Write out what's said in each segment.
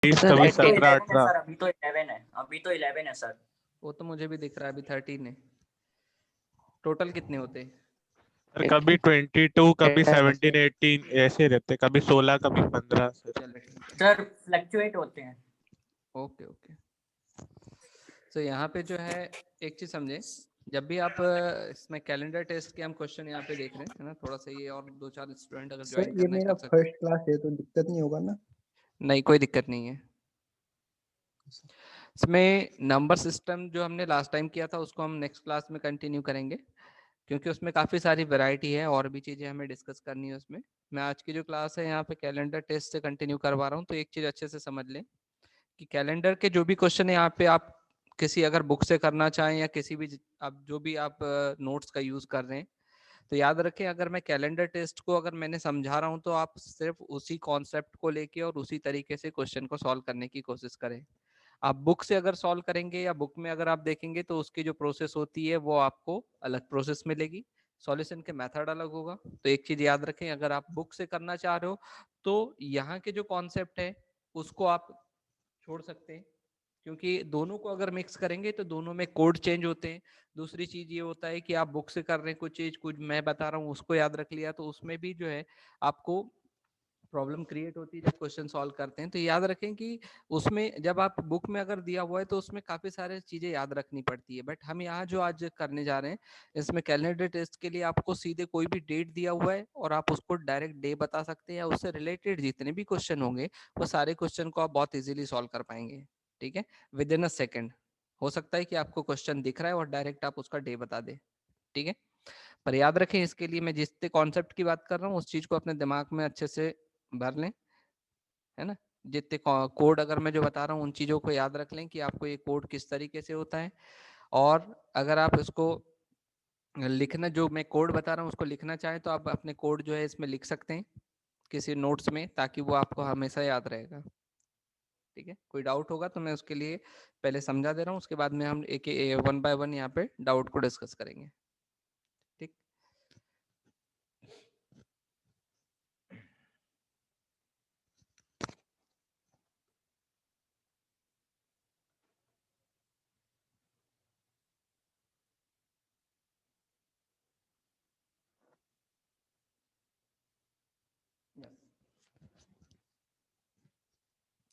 Sir कभी अभी तो 17, 11 है 18। सर, अभी तो 11 है सर। वो तो मुझे भी दिख रहा है, अभी 13 है। टोटल कितने होते हैं? सर कभी 22, कभी 17, 18 ऐसे रहते, कभी 16, कभी 15 सर। चलो ठीक है, सर फ्लक्चुएट होते हैं। Okay okay. तो यहाँ पे जो है एक चीज समझे, जब भी आप इसमें कैलेंडर टेस्ट के हम क्वेश्चन यहाँ पे देख रहे हैं, है ना, थोड़ा सा ये और 2-4 स्टूडेंट अगर सर ज्वाइन ये करना मेरा चाह सकते फर्स्ट क्लास है तो दिक्कत नहीं होगा ना? नहीं, कोई दिक्कत नहीं है। इसमें नंबर सिस्टम जो हमने लास्ट टाइम किया था उसको हम नेक्स्ट क्लास में कंटिन्यू करेंगे, क्योंकि उसमें काफ़ी सारी वैरायटी है और भी चीज़ें हमें डिस्कस करनी है उसमें। मैं आज की जो क्लास है यहाँ पे कैलेंडर टेस्ट से कंटिन्यू करवा रहा हूँ। तो एक चीज़ अच्छे से समझ लें कि कैलेंडर के जो भी क्वेश्चन है यहाँ पे आप किसी अगर बुक से करना चाहें या किसी भी आप जो भी आप नोट्स का यूज़ कर रहे हैं, तो याद रखें अगर मैं कैलेंडर टेस्ट को अगर मैंने समझा रहा हूँ तो आप सिर्फ उसी कॉन्सेप्ट को लेके और उसी तरीके से क्वेश्चन को सॉल्व करने की कोशिश करें। आप बुक से अगर सॉल्व करेंगे या बुक में अगर आप देखेंगे तो उसकी जो प्रोसेस होती है वो आपको अलग प्रोसेस मिलेगी, सॉल्यूशन के मेथड अलग होगा। तो एक चीज याद रखें, अगर आप बुक से करना चाह रहे हो तो यहाँ के जो कॉन्सेप्ट है उसको आप छोड़ सकते हैं, क्योंकि दोनों को अगर मिक्स करेंगे तो दोनों में कोड चेंज होते हैं। दूसरी चीज ये होता है कि आप बुक से कर रहे हैं कुछ चीज, कुछ मैं बता रहा हूँ उसको याद रख लिया, तो उसमें भी जो है आपको प्रॉब्लम क्रिएट होती है जब क्वेश्चन सॉल्व करते हैं। तो याद रखें कि उसमें जब आप बुक में अगर दिया हुआ है तो उसमें काफी सारे चीजें याद रखनी पड़ती है, बट हम यहाँ जो आज करने जा रहे हैं इसमें कैलेंडर टेस्ट के लिए आपको सीधे कोई भी डेट दिया हुआ है और आप उसको डायरेक्ट डे बता सकते हैं, या उससे रिलेटेड जितने भी क्वेश्चन होंगे वो सारे क्वेश्चन को आप बहुत इजीली सॉल्व कर पाएंगे। ठीक है, विद इन अ सेकेंड। हो सकता है कि आपको क्वेश्चन दिख रहा है और डायरेक्ट आप उसका डे बता दे। ठीक है, पर याद रखें इसके लिए मैं जिस कॉन्सेप्ट की बात कर रहा हूँ उस चीज को अपने दिमाग में अच्छे से भर लें, है ना। जितने कोड अगर मैं जो बता रहा हूँ उन चीजों को याद रख लें कि आपको ये कोड किस तरीके से होता है। और अगर आप इसको लिखना, जो मैं कोड बता रहा हूँ उसको लिखना चाहें तो आप अपने कोड जो है इसमें लिख सकते हैं किसी नोट्स में, ताकि वो आपको हमेशा याद रहेगा। ठीक है, कोई डाउट होगा तो मैं उसके लिए पहले समझा दे रहा हूँ, उसके बाद में हम एक वन बाय वन यहाँ पे डाउट को डिस्कस करेंगे। ठीक,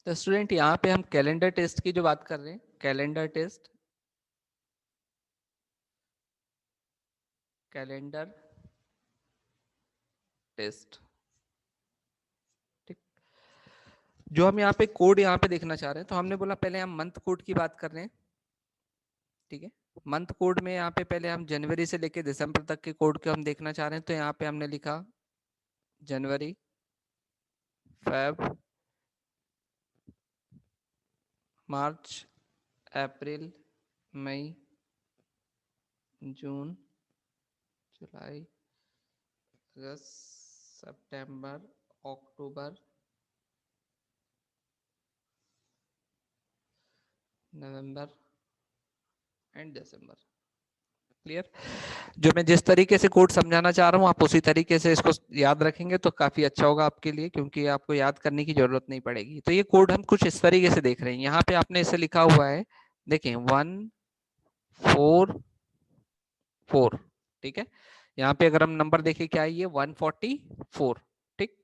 तो स्टूडेंट यहाँ पे हम कैलेंडर टेस्ट की जो बात कर रहे हैं, कैलेंडर टेस्ट, कैलेंडर टेस्ट, ठीक। जो हम यहाँ पे कोड यहाँ पे देखना चाह रहे हैं, तो हमने बोला पहले हम मंथ कोड की बात कर रहे हैं। ठीक है, मंथ कोड में यहाँ पे पहले हम जनवरी से लेके दिसंबर तक के कोड को हम देखना चाह रहे हैं। तो यहाँ पे हमने लिखा जनवरी, फेब, मार्च, अप्रैल, मई, जून, जुलाई, अगस्त, सितंबर, अक्टूबर, नवंबर एंड दिसंबर। क्लियर? जो मैं जिस तरीके से कोड समझाना चाह रहा हूँ आप उसी तरीके से इसको याद रखेंगे तो काफी अच्छा होगा आपके लिए, क्योंकि आपको याद करने की जरूरत नहीं पड़ेगी। तो ये कोड हम कुछ इस तरीके से देख रहे हैं, यहाँ पे आपने इसे लिखा हुआ है, देखें 144। ठीक है, यहाँ पे अगर हम नंबर देखें क्या है, ये 144। ठीक,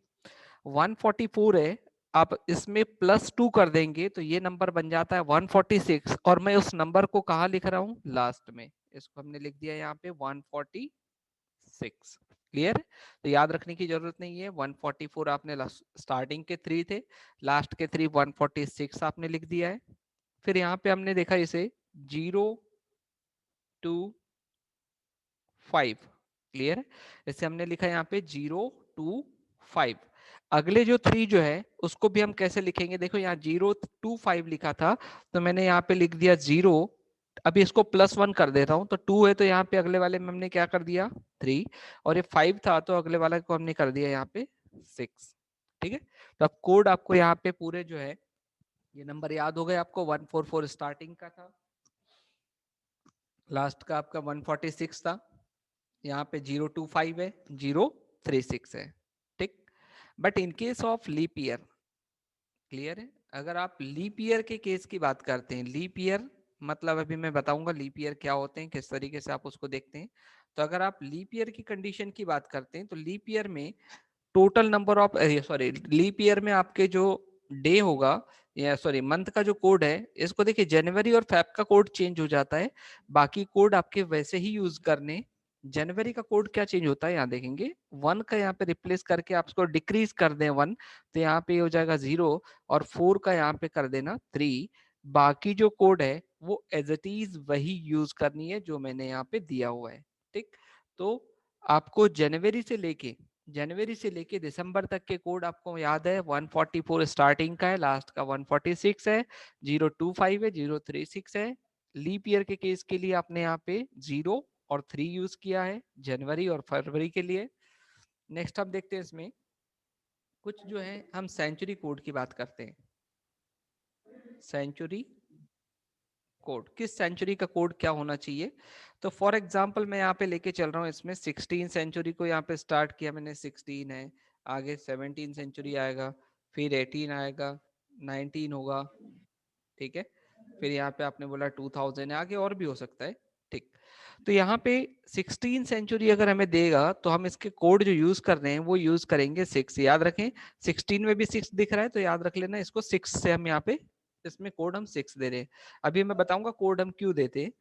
144 है, आप इसमें +2 कर देंगे तो ये नंबर बन जाता है 146, और मैं उस नंबर को कहाँ लिख रहा हूँ, लास्ट में। इसको हमने लिख दिया यहाँ पे 146। क्लियर है? तो याद रखने की जरूरत नहीं है, 144 आपने स्टार्टिंग के 3 थे, लास्ट के 3, 146 आपने लिख दिया है। फिर यहाँ पे हमने देखा इसे 0 2 5। क्लियर है? इसे हमने लिखा यहाँ पे 0 2 5। अगले जो 3 जो है उसको भी हम कैसे लिखेंगे, देखो यहाँ 0 2 5 लिखा था तो मैंने यहाँ पे लिख दिया 0, अभी इसको +1 कर देता हूं तो 2 है, तो यहाँ पे अगले वाले में हमने क्या कर दिया 3, और ये 5 था तो अगले वाले को हमने कर दिया यहाँ पे 6। ठीक है, तो अब कोड आपको यहाँ पे पूरे जो है ये नंबर याद हो गए आपको। 144 स्टार्टिंग का था, लास्ट का आपका 146 था, यहाँ पे 025 है, 036 है। ठीक, but in case of leap year, clear है, अगर आप लीप ईयर के केस की बात करते हैं, लीप ईयर मतलब अभी मैं बताऊंगा लीप ईयर क्या होते हैं, किस तरीके से आप उसको देखते हैं। तो अगर आप लीप ईयर की कंडीशन की बात करते हैं तो लीप ईयर में total number of sorry leap year में आपके जो डे होगा या सॉरी मंथ का जो कोड है, इसको देखिए जनवरी और फेब का कोड चेंज हो जाता है, बाकी कोड आपके वैसे ही यूज करने। जनवरी का कोड क्या चेंज होता है यहाँ देखेंगे, 1 का यहाँ पे रिप्लेस करके आप उसको डिक्रीज कर दें 1, तो यहाँ पे हो जाएगा 0 और 4 का यहाँ पे कर देना 3। बाकी जो कोड है वो एज इट इज वही यूज करनी है जो मैंने यहाँ पे दिया हुआ है। ठीक, तो आपको जनवरी से लेके दिसंबर तक के कोड आपको याद है, 144 स्टार्टिंग का है, लास्ट का 146 है, 025 है, 036 है। लीप ईयर के केस के लिए आपने यहाँ पे 0 और 3 यूज किया है जनवरी और फरवरी के लिए। नेक्स्ट आप देखते हैं इसमें कुछ जो है, हम सेंचुरी कोड की बात करते हैं। सेंचुरी कोड, किस सेंचुरी का कोड क्या होना चाहिए। तो फॉर एग्जांपल मैं यहाँ पे लेके चल रहा हूँ, इसमें 16 सेंचुरी को यहाँ पे स्टार्ट किया मैंने, 16 है, आगे 17 सेंचुरी आएगा, फिर 18 आएगा, 19 होगा, ठीक है, फिर यहाँ पे आपने बोला 2000 है, आगे और भी हो सकता है। ठीक, तो यहाँ पे 16 सेंचुरी अगर हमें देगा तो हम इसके कोड जो यूज कर रहे हैं वो यूज करेंगे 6। याद रखें 16 में भी 6 दिख रहा है तो याद रख लेना इसको, 6 से हम यहाँ पे इसमें कोड हम 6 दे रहे हैं। अभी मैं बताऊंगा कोड हम क्यों देते हैं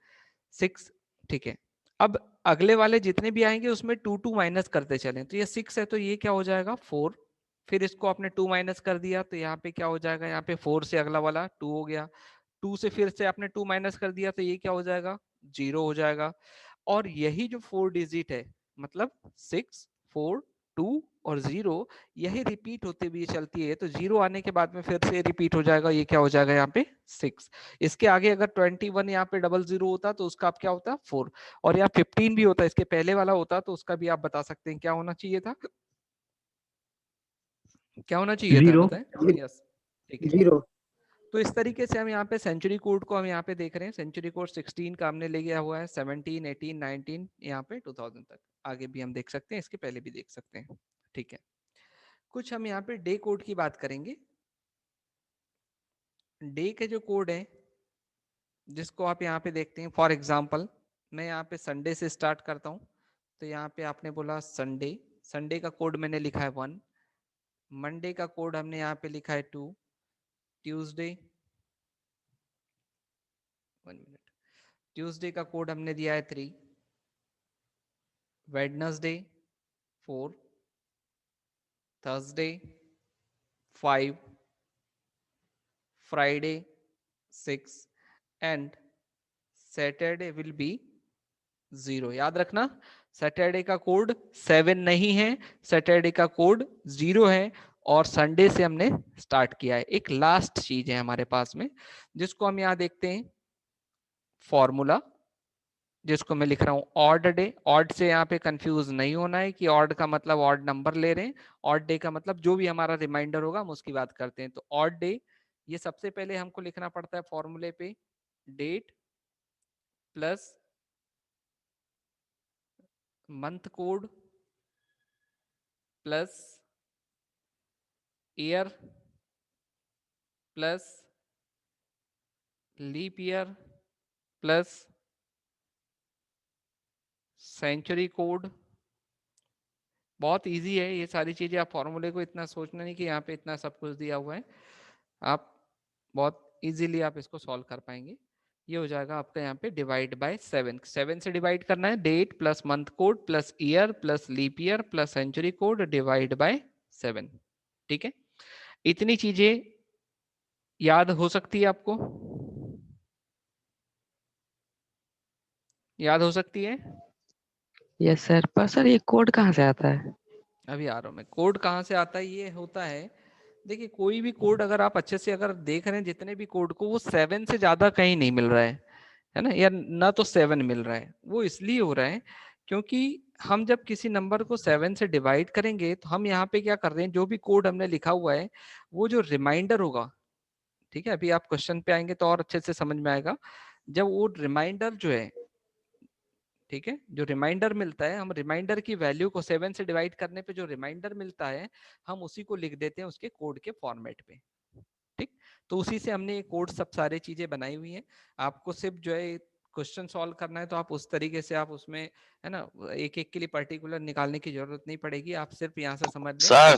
6। ठीक है, अब अगले वाले जितने भी आएंगे उसमें 2 2 माइनस करते चलें, तो ये 6 है तो ये क्या हो जाएगा 4, फिर इसको आपने 2 माइनस कर दिया तो यहाँ पे क्या हो जाएगा, यहाँ पे 4 से अगला वाला 2 हो गया, 2 से फिर से आपने 2 माइनस कर दिया तो ये क्या हो जाएगा 0 हो जाएगा। और यही जो 4 डिजिट है मतलब 6 4 2 और 0, यही रिपीट होते हुए चलती है, तो 0 आने के बाद में फिर से रिपीट हो जाएगा, ये क्या हो जाएगा यहाँ पे 6। इसके आगे अगर 21 यहाँ पे 00 होता तो उसका आप क्या होता 4, और यहाँ 15 भी होता, इसके पहले वाला होता तो उसका भी आप बता सकते हैं क्या होना चाहिए था, क्या होना चाहिए था 0 बताएं। यस, ठीक है, 0 तो इस तरीके से हम यहाँ पे सेंचुरी कोड को हम यहाँ पे देख रहे हैं। सेंचुरी कोड 16 का हमने ले गया हुआ है, 17 18 19 यहाँ पे 2000 तक, आगे भी हम देख सकते हैं, इसके पहले भी देख सकते हैं। ठीक है, कुछ हम यहाँ पे डे कोड की बात करेंगे। डे के जो कोड है जिसको आप यहाँ पे देखते हैं, फॉर एग्जाम्पल मैं यहाँ पे संडे से स्टार्ट करता हूँ, तो यहाँ पे आपने बोला संडे, संडे का कोड मैंने लिखा है 1, मंडे का कोड हमने यहाँ पे लिखा है 2, ट्यूसडे 1 मिनट, ट्यूसडे का कोड हमने दिया है 3, Wednesday 4, Thursday 5, Friday 6 and Saturday will be 0। याद रखना सैटरडे का कोड 7 नहीं है, सैटरडे का कोड 0 है, और संडे से हमने स्टार्ट किया है। एक लास्ट चीज है हमारे पास में जिसको हम यहाँ देखते हैं, फॉर्मूला, जिसको मैं लिख रहा हूं ऑड डे। ऑड से यहाँ पे कंफ्यूज नहीं होना है कि ऑड का मतलब ऑड नंबर ले रहे हैं, ऑड डे का मतलब जो भी हमारा रिमाइंडर होगा हम उसकी बात करते हैं। तो ऑड डे, ये सबसे पहले हमको लिखना पड़ता है फॉर्मूले पे, date plus month code plus year plus leap year plus century code. बहुत इजी है ये सारी चीजें, आप फॉर्मूले को इतना सोचना नहीं कि यहाँ पे इतना सब कुछ दिया हुआ है, आप बहुत इजीली आप इसको सॉल्व कर पाएंगे। ये हो जाएगा आपका यहाँ पे डिवाइड बाय 7, 7 से डिवाइड करना है, date plus month code plus year plus leap year plus century code divide by 7। ठीक है, इतनी चीजें याद हो सकती है आपको, याद हो सकती है। यस सर, पर सर ये कोड कहाँ से आता है? अभी आ रहा हूं मैं, कोड कहाँ से आता है, ये होता है, देखिए कोई भी कोड अगर आप अच्छे से अगर देख रहे हैं जितने भी कोड को, वो 7 से ज्यादा कहीं नहीं मिल रहा है ना, या ना तो 7 मिल रहा है। वो इसलिए हो रहा है क्योंकि हम जब किसी नंबर को 7 से डिवाइड करेंगे तो हम यहाँ पे क्या कर रहे हैं, जो भी कोड हमने लिखा हुआ है वो जो रिमाइंडर होगा, ठीक है, अभी आप क्वेश्चन पे आएंगे तो और अच्छे से समझ में आएगा, जब वो रिमाइंडर जो है, ठीक है, जो रिमाइंडर मिलता है, हम रिमाइंडर की वैल्यू को 7 से डिवाइड करने पे जो रिमाइंडर मिलता है हम उसी को लिख देते हैं उसके कोड के फॉर्मेट पे। ठीक। तो उसी से हमने ये कोड सब सारी चीजें बनाई हुई हैं। आपको सिर्फ जो है क्वेश्चन सॉल्व करना है तो आप उस तरीके से आप उसमें, है ना, एक एक के लिए पर्टिकुलर निकालने की जरूरत नहीं पड़ेगी, आप सिर्फ यहाँ से समझ लें। सर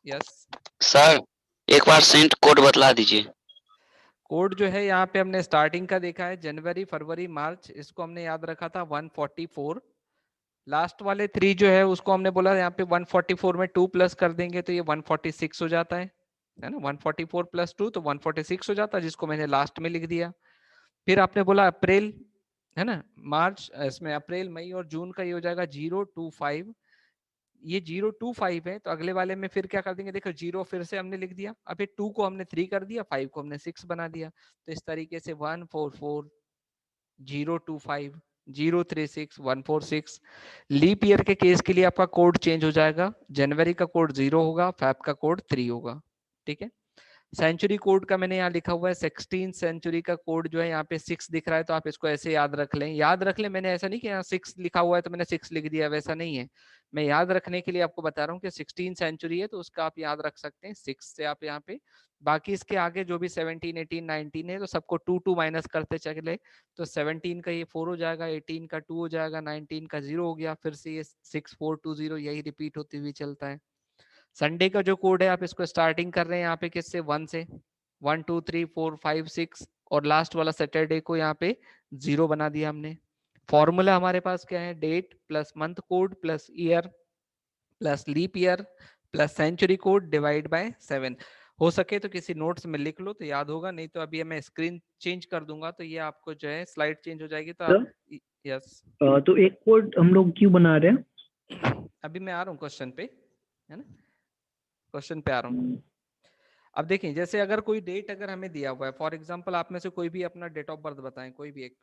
यस सर एक बार सेंट कोड बतला दीजिए। कोड जो है यहाँ पे हमने स्टार्टिंग का देखा है, जनवरी फरवरी मार्च, इसको हमने याद रखा था 144। लास्ट वाले 3 जो है उसको हमने बोला यहाँ पे 144 में 2 प्लस कर देंगे तो ये 146 हो जाता है ना। 144 प्लस 2 तो 146 हो जाता है, जिसको मैंने लास्ट में लिख दिया। फिर आपने बोला अप्रैल, है ना, मार्च, इसमें अप्रैल मई और जून का ये हो जाएगा 025। ये 025 है तो अगले वाले में फिर क्या कर देंगे, देखो 0 फिर से हमने लिख दिया, अब ये 2 को हमने 3 कर दिया, 5 को हमने 6 बना दिया। तो इस तरीके से 144 025 036 146। लीप ईयर के केस के लिए आपका कोड चेंज हो जाएगा, जनवरी का कोड 0 होगा, फेब का कोड 3 होगा। ठीक है। सेंचुरी कोड का मैंने यहाँ लिखा हुआ है 16 सेंचुरी का कोड जो है यहाँ पे 6 दिख रहा है, तो आप इसको ऐसे याद रख लें। याद रख लें, मैंने ऐसा नहीं कि यहाँ 6 लिखा हुआ है तो मैंने 6 लिख दिया, वैसा नहीं है। मैं याद रखने के लिए आपको बता रहा हूँ कि 16 सेंचुरी है तो उसका आप याद रख सकते हैं 6 से आप यहाँ पे। बाकी इसके आगे जो भी 17 18 19 है तो सबको 2 2 माइनस करते चले, तो 17 का ये 4 हो जाएगा, 18 का 2 हो जाएगा, 19 का 0 हो गया, फिर से ये 6 4 2 0 यही रिपीट होती हुई चलता है। संडे का जो कोड है आप इसको स्टार्टिंग कर रहे हैं यहाँ पे किससे, 1 से, 1 2 3 4 5 6, और लास्ट वाला सैटरडे को यहाँ पे 0 बना दिया हमने। फॉर्मूला हमारे पास क्या है, date plus month code plus year plus leap year plus century code divide by 7। हो सके तो किसी नोट्स में लिख लो तो याद होगा, नहीं तो अभी मैं स्क्रीन चेंज कर दूंगा तो ये आपको जो है स्लाइड चेंज हो जाएगी तो आप, यस। तो एक कोड हम लोग क्यों बना रहे हैं? अभी मैं आ रहा हूँ क्वेश्चन पे, है ना, क्वेश्चन पे आ रहा हूँ। अब देखें, जैसे अगर कोई डेट अगर हमें दिया हुआ है, फॉर एग्जांपल आप में से कोई भी अपना डेट ऑफ बर्थ बताएं, कोई भी एक।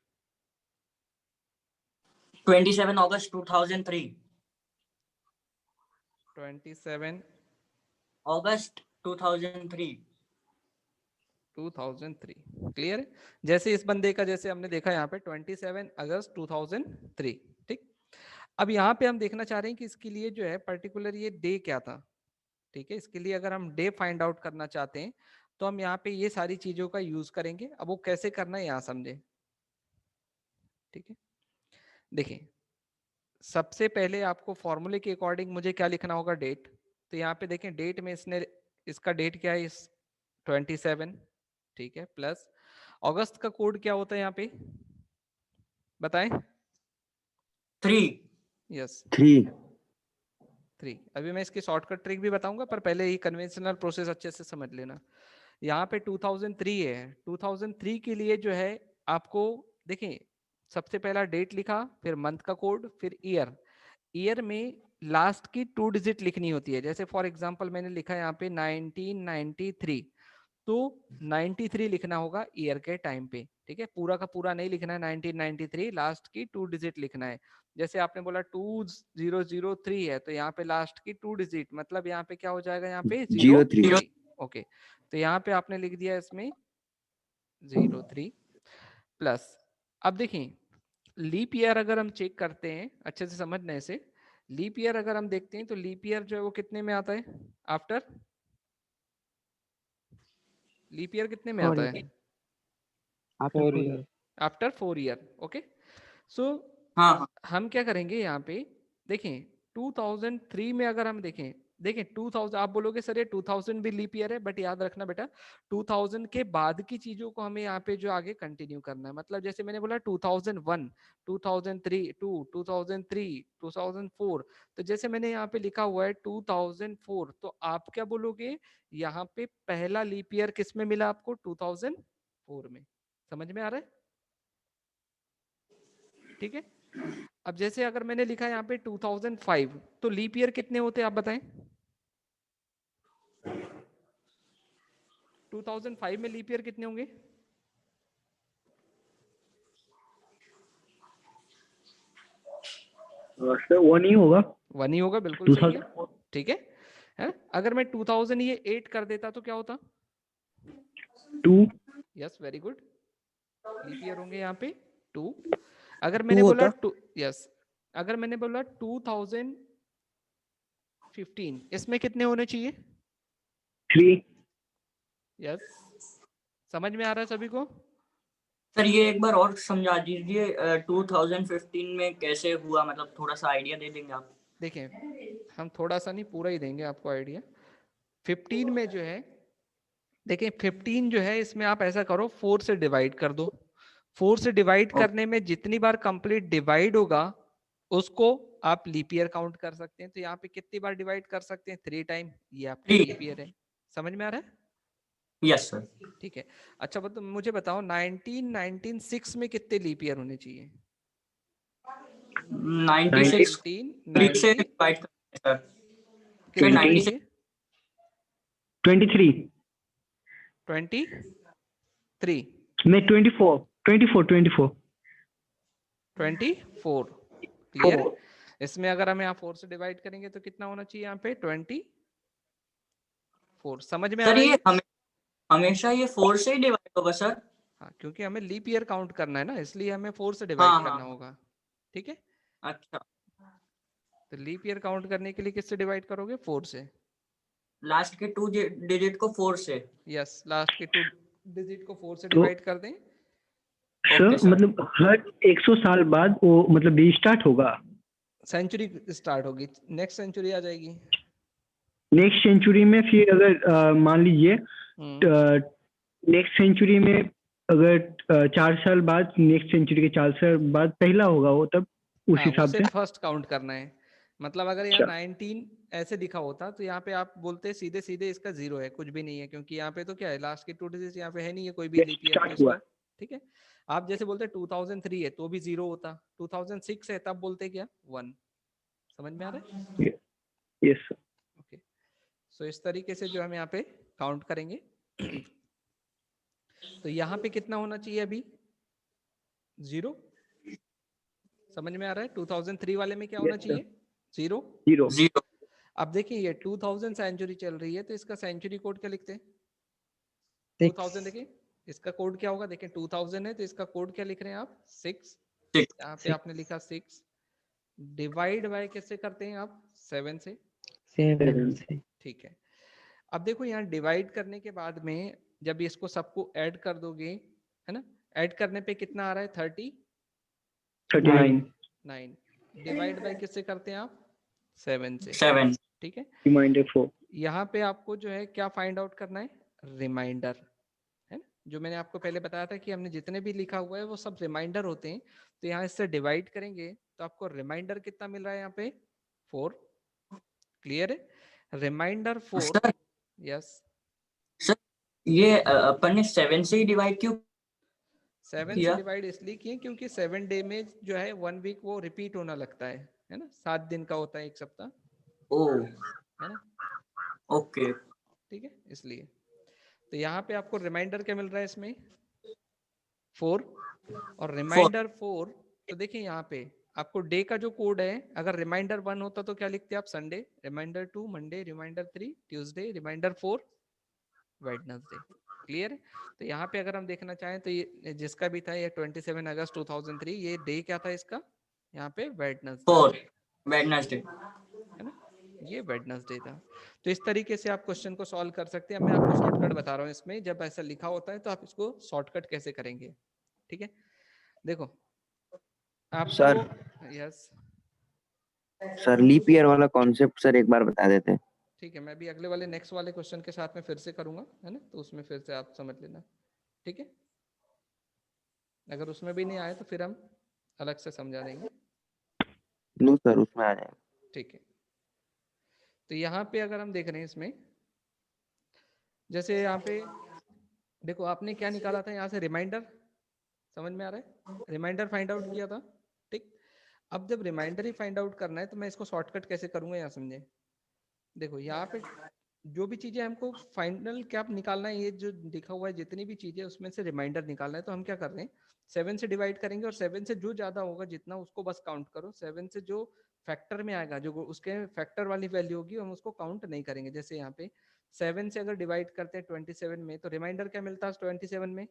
27 अगस्त 2003। 27 अगस्त 2003। 2003 क्लियर है। जैसे इस बंदे का जैसे हमने देखा यहाँ पे 27 अगस्त 2003, ठीक। अब यहाँ पे हम देखना चाह रहे हैं कि इसके लिए जो है पर्टिकुलर ये डे क्या था, ठीक है। इसके लिए अगर हम डे फाइंड आउट करना चाहते हैं तो हम यहाँ पे ये सारी चीजों का यूज करेंगे। अब वो कैसे करना है यहाँ समझे, ठीक है। देखिए, सबसे पहले आपको फॉर्मूले के अकॉर्डिंग मुझे क्या लिखना होगा, डेट। तो यहाँ पे देखें डेट में इसने, इसका डेट क्या है, इस 27, ठीक है, प्लस अगस्त का कोड क्या होता है यहाँ पे बताएं। 3। यस 3। 3। अभी मैं इसकी शॉर्टकट ट्रिक भी बताऊंगा, पर पहले ही कन्वेंशनल प्रोसेस अच्छे से समझ लेना। यहाँ पे 2003 है, 2003 के लिए जो है आपको देखें, सबसे पहला डेट लिखा, फिर मंथ का कोड, फिर ईयर। ईयर में लास्ट की 2 डिजिट लिखनी होती है। जैसे फॉर एग्जांपल मैंने लिखा यहाँ पे 1993, तो 93 लिखना होगा ईयर के टाइम पे, ठीक है। पूरा का पूरा नहीं लिखना है 1993, लास्ट की 2 डिजिट लिखना है। जैसे आपने बोला 2003 है तो यहाँ पे लास्ट की 2 डिजिट, मतलब यहाँ पे क्या हो जाएगा, यहाँ पे 03। ओके, तो यहाँ पे आपने लिख दिया इसमें 03 प्लस। अब देखिए लीप ईयर अगर हम चेक करते हैं, अच्छे से समझने से, लीप ईयर अगर हम देखते हैं तो लीप ईयर जो है वो कितने में आता है, आफ्टर लीप ईयर कितने में आता है, आफ्टर 4 ईयर। ओके, सो हाँ हम क्या करेंगे यहाँ पे, देखें 2003 में अगर हम देखें, 2000, आप बोलोगे सर ये 2000 भी लीप ईयर है, बट याद रखना बेटा 2000 के बाद की चीजों को हमें यहाँ पे जो आगे कंटिन्यू करना है। मतलब जैसे मैंने बोला 2001 2003 2003 2004, तो जैसे मैंने यहाँ पे लिखा हुआ है 2004, तो आप क्या बोलोगे, यहाँ पे पहला लीप ईयर किस में मिला आपको, 2004 में। समझ में आ रहा है, ठीक है। अब जैसे अगर मैंने लिखा है यहाँ पे 2005, तो लीप ईयर कितने होते हैं आप बताएं। 2005 में लीप ईयर कितने होंगे, सर 1 ही होगा। 1 ही होगा, बिल्कुल सही है, ठीक है। अगर मैं 2000 ये 8 कर देता तो क्या होता, 2। Yes very good, leap year होंगे यहाँ पे 2। अगर मैंने बोला यस, अगर मैंने बोला 2015, इसमें कितने होने चाहिए, 3। यस समझ में आ रहा है सभी को? सर ये एक बार और समझा दीजिए 2015 में कैसे हुआ, मतलब थोड़ा सा आइडिया दे देंगे आप? देखिए हम थोड़ा सा नहीं पूरा ही देंगे आपको आइडिया। 15 में जो है, देखिए 15 जो है इसमें आप ऐसा करो 4 से डिवाइड कर दो। 4 से डिवाइड ओके। करने में जितनी बार कंप्लीट डिवाइड होगा उसको आप लीप ईयर काउंट कर सकते हैं। तो यहाँ पे कितनी बार डिवाइड कर सकते हैं? 3 टाइम, ये आपका 3। लीप ईयर है। समझ में आ रहा है? Yes sir. ठीक है। अच्छा मुझे बताओ 1996 में कितने लीप ईयर होने चाहिए? 96 3 से 1990 डिवाइड करते हैं सर। सर कितने होने 96 चाहिए? 23 23 नहीं 24 24 क्लियर है? इसमें अगर हम यहाँ 4 से डिवाइड करेंगे तो कितना होना चाहिए यहाँ पे? 24। समझ में आ सर रहा है ये ये? हमेशा ये 4 से ही डिवाइड होगा सर? हाँ, क्योंकि हमें लीप ईयर काउंट करना है ना, इसलिए हमें 4 से हाँ डिवाइड हाँ करना होगा। ठीक है, अच्छा। तो लीप ईयर काउंट करने के लिए किससे डिवाइड करोगे? 4 से। लास्ट के 2 डिजिट को 4 से। यस, लास्ट के 2 डिजिट को 4 से तो डिवाइड कर दें। Okay sir sir. मतलब हर 100 साल बाद वो मतलब रीस्टार्ट होगा। सेंचुरी स्टार्ट होगी, नेक्स्ट सेंचुरी आ जाएगी। नेक्स्ट सेंचुरी में फिर अगर मान लीजिए नेक्स्ट सेंचुरी में अगर 4 साल बाद, नेक्स्ट सेंचुरी के 4 साल बाद पहला होगा वो, तब उस हाँ, हिसाब उसे से। फर्स्ट काउंट करना है। मतलब अगर यहाँ अच्छा 19 ऐसे लिखा होता तो यहाँ पे आप बोलते सीधे सीधे इसका 0 है, कुछ भी नहीं है, क्योंकि यहाँ पे तो क्या है, लास्ट के 2 डिजिट यहाँ पे है नहीं है कोई भी लीप ईयर, तो स्टार्ट हुआ। इसको ठीक है। आप जैसे बोलते 2003 है तो भी 0 होता, 2006 है तब बोलते क्या? 1। समझ में आ रहा है? Yes sir. ओके, सो इस तरीके से जो हम यहाँ पे काउंट करेंगे। तो यहाँ पे कितना होना चाहिए अभी? 0। समझ में आ रहा है? 2003 वाले में क्या होना यस सर। चाहिए? 0। 0 0। अब देखिए ये 2000 सेंचुरी चल रही है तो इसका सेंचुरी कोड क्या लिखते हैं? 2000 देखिए इसका कोड क्या होगा? देखिए 2000 है तो इसका कोड क्या लिख रहे हैं आप? 6। 6। यहाँ पे आपने लिखा 6। डिवाइड बाय कैसे करते हैं आप? 7 से। 7 से। ठीक है। अब देखो यहाँ डिवाइड करने के बाद में जब इसको सबको ऐड कर दोगे, है ना, ऐड करने पे कितना आ रहा है? 39 9। डिवाइड बाय किससे करते हैं आप? 7 से। 7। ठीक है, रिमाइंडर 4। यहाँ पे आपको जो है क्या फाइंड आउट करना है? रिमाइंडर, है ना, जो मैंने आपको पहले बताया था कि हमने जितने भी लिखा हुआ है वो सब रिमाइंडर होते हैं। तो यहाँ इससे डिवाइड करेंगे तो आपको रिमाइंडर कितना मिल रहा है यहाँ पे? 4। क्लियर है? रिमाइंडर 4। सर यस, सर ये अपन ने 7 से ही डिवाइड क्यों 7 से किया? डिवाइड इसलिए किए क्योंकि 7 डे में जो है 1 वीक वो रिपीट होना लगता है ना, 7 दिन का होता है एक सप्ताह, ओ है ना। ओके। ठीक है, इसलिए तो यहाँ पे आपको रिमाइंडर क्या मिल रहा है इसमें? 4। और 4। रिमाइंडर 4, तो देखिए यहाँ पे आपको डे का जो कोड है, अगर रिमाइंडर 1 होता तो क्या लिखते आप? Sunday. Reminder 2 Monday. Reminder 3 Tuesday. Reminder 4 Wednesday. Clear है? तो यहाँ पे अगर हम देखना चाहें तो ये जिसका भी था, ये 27 अगस्त 2003, ये डे क्या था इसका? यहाँ पे वेडनेसडे, 4 वेडनेसडे। है ना, ये वेडनेसडे था। तो इस तरीके से आप क्वेश्चन को सॉल्व कर सकते हैं। मैं आपको शॉर्टकट बता रहा हूँ इसमें, जब ऐसा लिखा होता है तो आप इसको शॉर्टकट कैसे करेंगे। ठीक है, देखो आपको, sir yes sir leap year वाला कॉन्सेप्ट सर एक बार बता देते। ठीक है, मैं भी अगले वाले नेक्स्ट वाले क्वेश्चन के साथ में फिर से करूंगा, है ना, तो उसमें फिर से आप समझ लेना। ठीक है, अगर उसमें भी नहीं आए तो फिर हम अलग से समझा देंगे। नो सर उसमें आ जाएगा। ठीक है, तो यहाँ पे अगर हम देख रहे हैं इसमें, जैसे यहाँ पे देखो आपने क्या निकाला था यहाँ से? रिमाइंडर। समझ में आ रहा है? रिमाइंडर फाइंड आउट किया था। ठीक, अब जब रिमाइंडर ही फाइंड आउट करना है तो मैं इसको शॉर्टकट कैसे करूंगा यहाँ समझे। देखो यहाँ पे जो भी चीजें हमको फाइनल क्या निकालना है, ये जो लिखा हुआ है जितनी भी चीजें उसमें से रिमाइंडर निकालना है, तो हम क्या कर रहे हैं? 7 से डिवाइड करेंगे और 7 से जो ज्यादा होगा जितना उसको बस काउंट करो। 7 से जो फैक्टर में आएगा, जो उसके फैक्टर वाली वैल्यू होगी, हम उसको काउंट नहीं करेंगे। जैसे यहाँ पे 7 से अगर डिवाइड करते हैं 27 में, तो रिमाइंडर क्या मिलता है 27 में?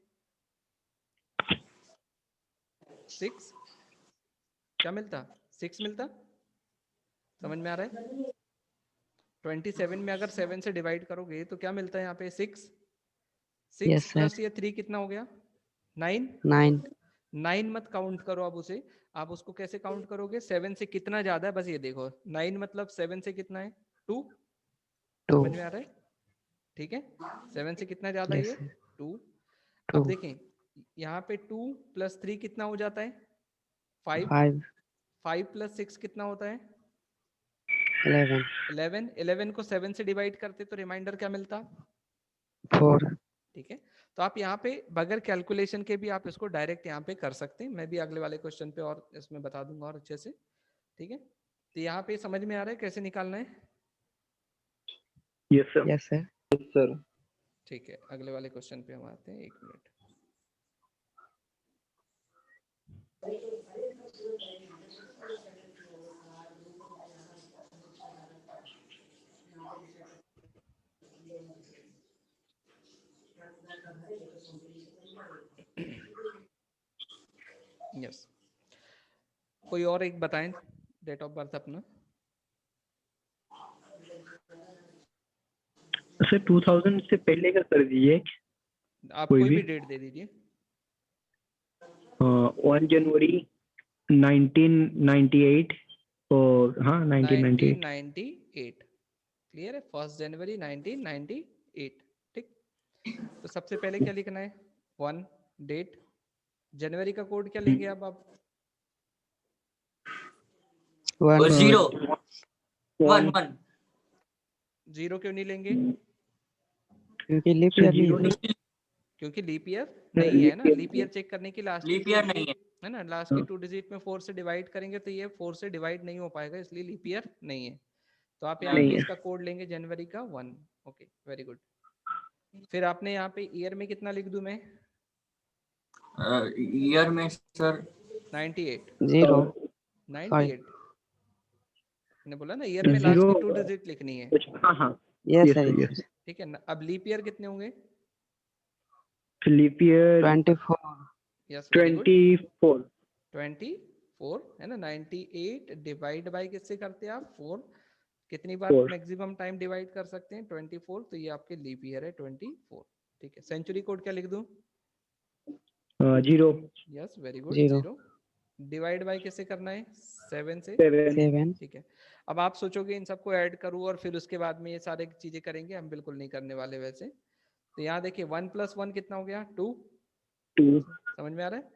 6। क्या मिलता? 6 मिलता। समझ में आ रहा है? 27 में अगर 7 से डिवाइड करोगे तो क्या मिलता है यहाँ पे? 6। 6 Yes, sir. प्लस ये 3 कितना हो गया? 9। 9. 9 मत काउंट करो आप उसे, आप उसको कैसे काउंट करोगे? 7 से कितना ज्यादा है बस ये देखो। 9 मतलब 7 से कितना है? 2। 2. समझ में आ रहा है? ठीक है, 7 से कितना ज्यादा है Yes, ये? sir. 2। 2. अब देखें यहाँ पे 2 प्लस 3 कितना हो जाता है? 5। 5. 5 प्लस 6 कितना होता है? 11. 11। 11 को 7 से डिवाइड करते तो रिमाइंडर क्या मिलता? 4. ठीक है, तो आप यहाँ पे बगैर कैलकुलेशन के भी आप इसको डायरेक्ट यहाँ पे कर सकते हैं। मैं भी अगले वाले क्वेश्चन पे और इसमें बता दूंगा और अच्छे से। ठीक है, तो यहाँ पे समझ में आ रहा है कैसे निकालना है? Yes sir. Yes, sir. Sir ठीक है, अगले वाले क्वेश्चन पे हम आते हैं। 1 मिनट। यस, कोई और एक बताएं डेट ऑफ बर्थ अपना। सर 2000 से पहले का कर दीजिए। आप कोई कोई भी भी डेट दे दीजिए। 1 जनवरी 1998 और हाँ 1998। 1998 क्लियर है? 1 जनवरी 1998। ठीक, तो सबसे पहले क्या लिखना है? 1 डेट। जनवरी का कोड क्या लेंगे अब आप? 1. 0 1 1 जीरो क्यों नहीं लेंगे? क्योंकि लीप ईयर नहीं है। क्योंकि लीप ईयर नहीं है ना। लीप ईयर चेक करने की लास्ट लीप ईयर नहीं है ना, लास्ट की 2 डिजिट में 4 से डिवाइड करेंगे तो ये 4 से डिवाइड नहीं हो पाएगा, इसलिए लीप ईयर नहीं है। तो आप यहाँ पे इसका कोड लेंगे जनवरी का 1। Okay, very good. फिर आपने यहाँ पे ईयर में कितना लिख दूं मैं? ईयर में सर 98। 0. 98 मैंने बोला ना, ईयर में लास्ट जीरो की 2 डिजिट लिखनी है। हाँ हाँ Yes, Yes, sir. sir, Yes, yes. sir. ठीक है ना, अब लीप ईयर कितने होंगे? Leap year 24. Yes, very good. 24। 24 है ना। 98 डिवाइड बाय किससे करते हैं आप? 4। कितनी बार 4। मैक्सिमम टाइम डिवाइड कर सकते हैं? 24। तो ये आपके लीप ईयर है 24। ठीक है, सेंचुरी कोड क्या लिख दूं? 0 yes, very good. 0. 0 divide by किससे करना है? 7 से। 7। ठीक है, अब आप सोचोगे इन सबको ऐड करूं और फिर उसके बाद में ये सारे चीजें करेंगे, हम बिल्कुल नहीं करने वाले वैसे। तो यहाँ देखिए 1 + 1 कितना हो गया? 2। 2। समझ में आ रहा है?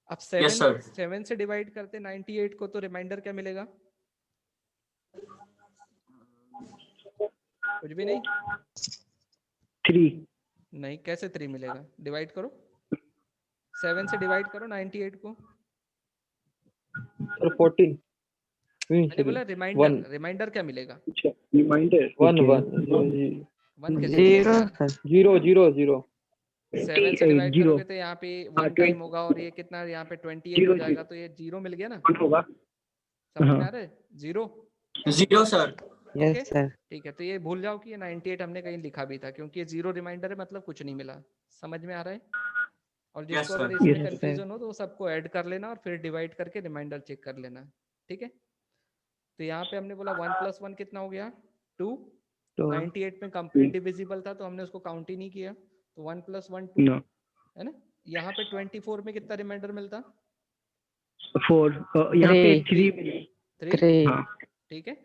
अब Yes, 7 sir. 7 से डिवाइड करते 98 को, तो रिमाइंडर क्या मिलेगा? कुछ भी नहीं। 3। नहीं, कैसे 3 मिलेगा? डिवाइड करो, 7 से डिवाइड करो 98 को। सर 14। मैंने बोला रिमाइंडर, रिमाइंडर क्या मिलेगा? रिमाइंडर 1 1 कैसे 0, मिलेगा? sir. 0 7 से डिवाइड 0 करोगे तो यहाँ पे 1 टाइम होगा और ये कितना यहाँ पे 28 हो जाएगा, तो ये 0 मिल गया ना। होगा। समझ में आ रहा है? 0। 0 सर। Yes, Okay? sir. ठीक है, तो ये भूल जाओ कि ये 98 हमने कहीं लिखा भी था, क्योंकि ये 0 रिमाइंडर है, मतलब कुछ नहीं मिला। समझ में आ रहा है? और Yes, जिसको sir. अगर इसमें Yes, कंफ्यूजन हो तो वो सबको ऐड कर लेना और फिर डिवाइड करके रिमाइंडर चेक कर लेना। ठीक है, तो यहाँ पे हमने बोला 1 + 1 कितना हो गया? 2। 2. 98 में कंप्लीट डिविजिबल था तो हमने उसको काउंट ही नहीं किया, तो 1 + 1 2 है ना। यहाँ पे 24 में कितना रिमाइंडर मिलता? 4। यहाँ पे 3। 3। हाँ ठीक है,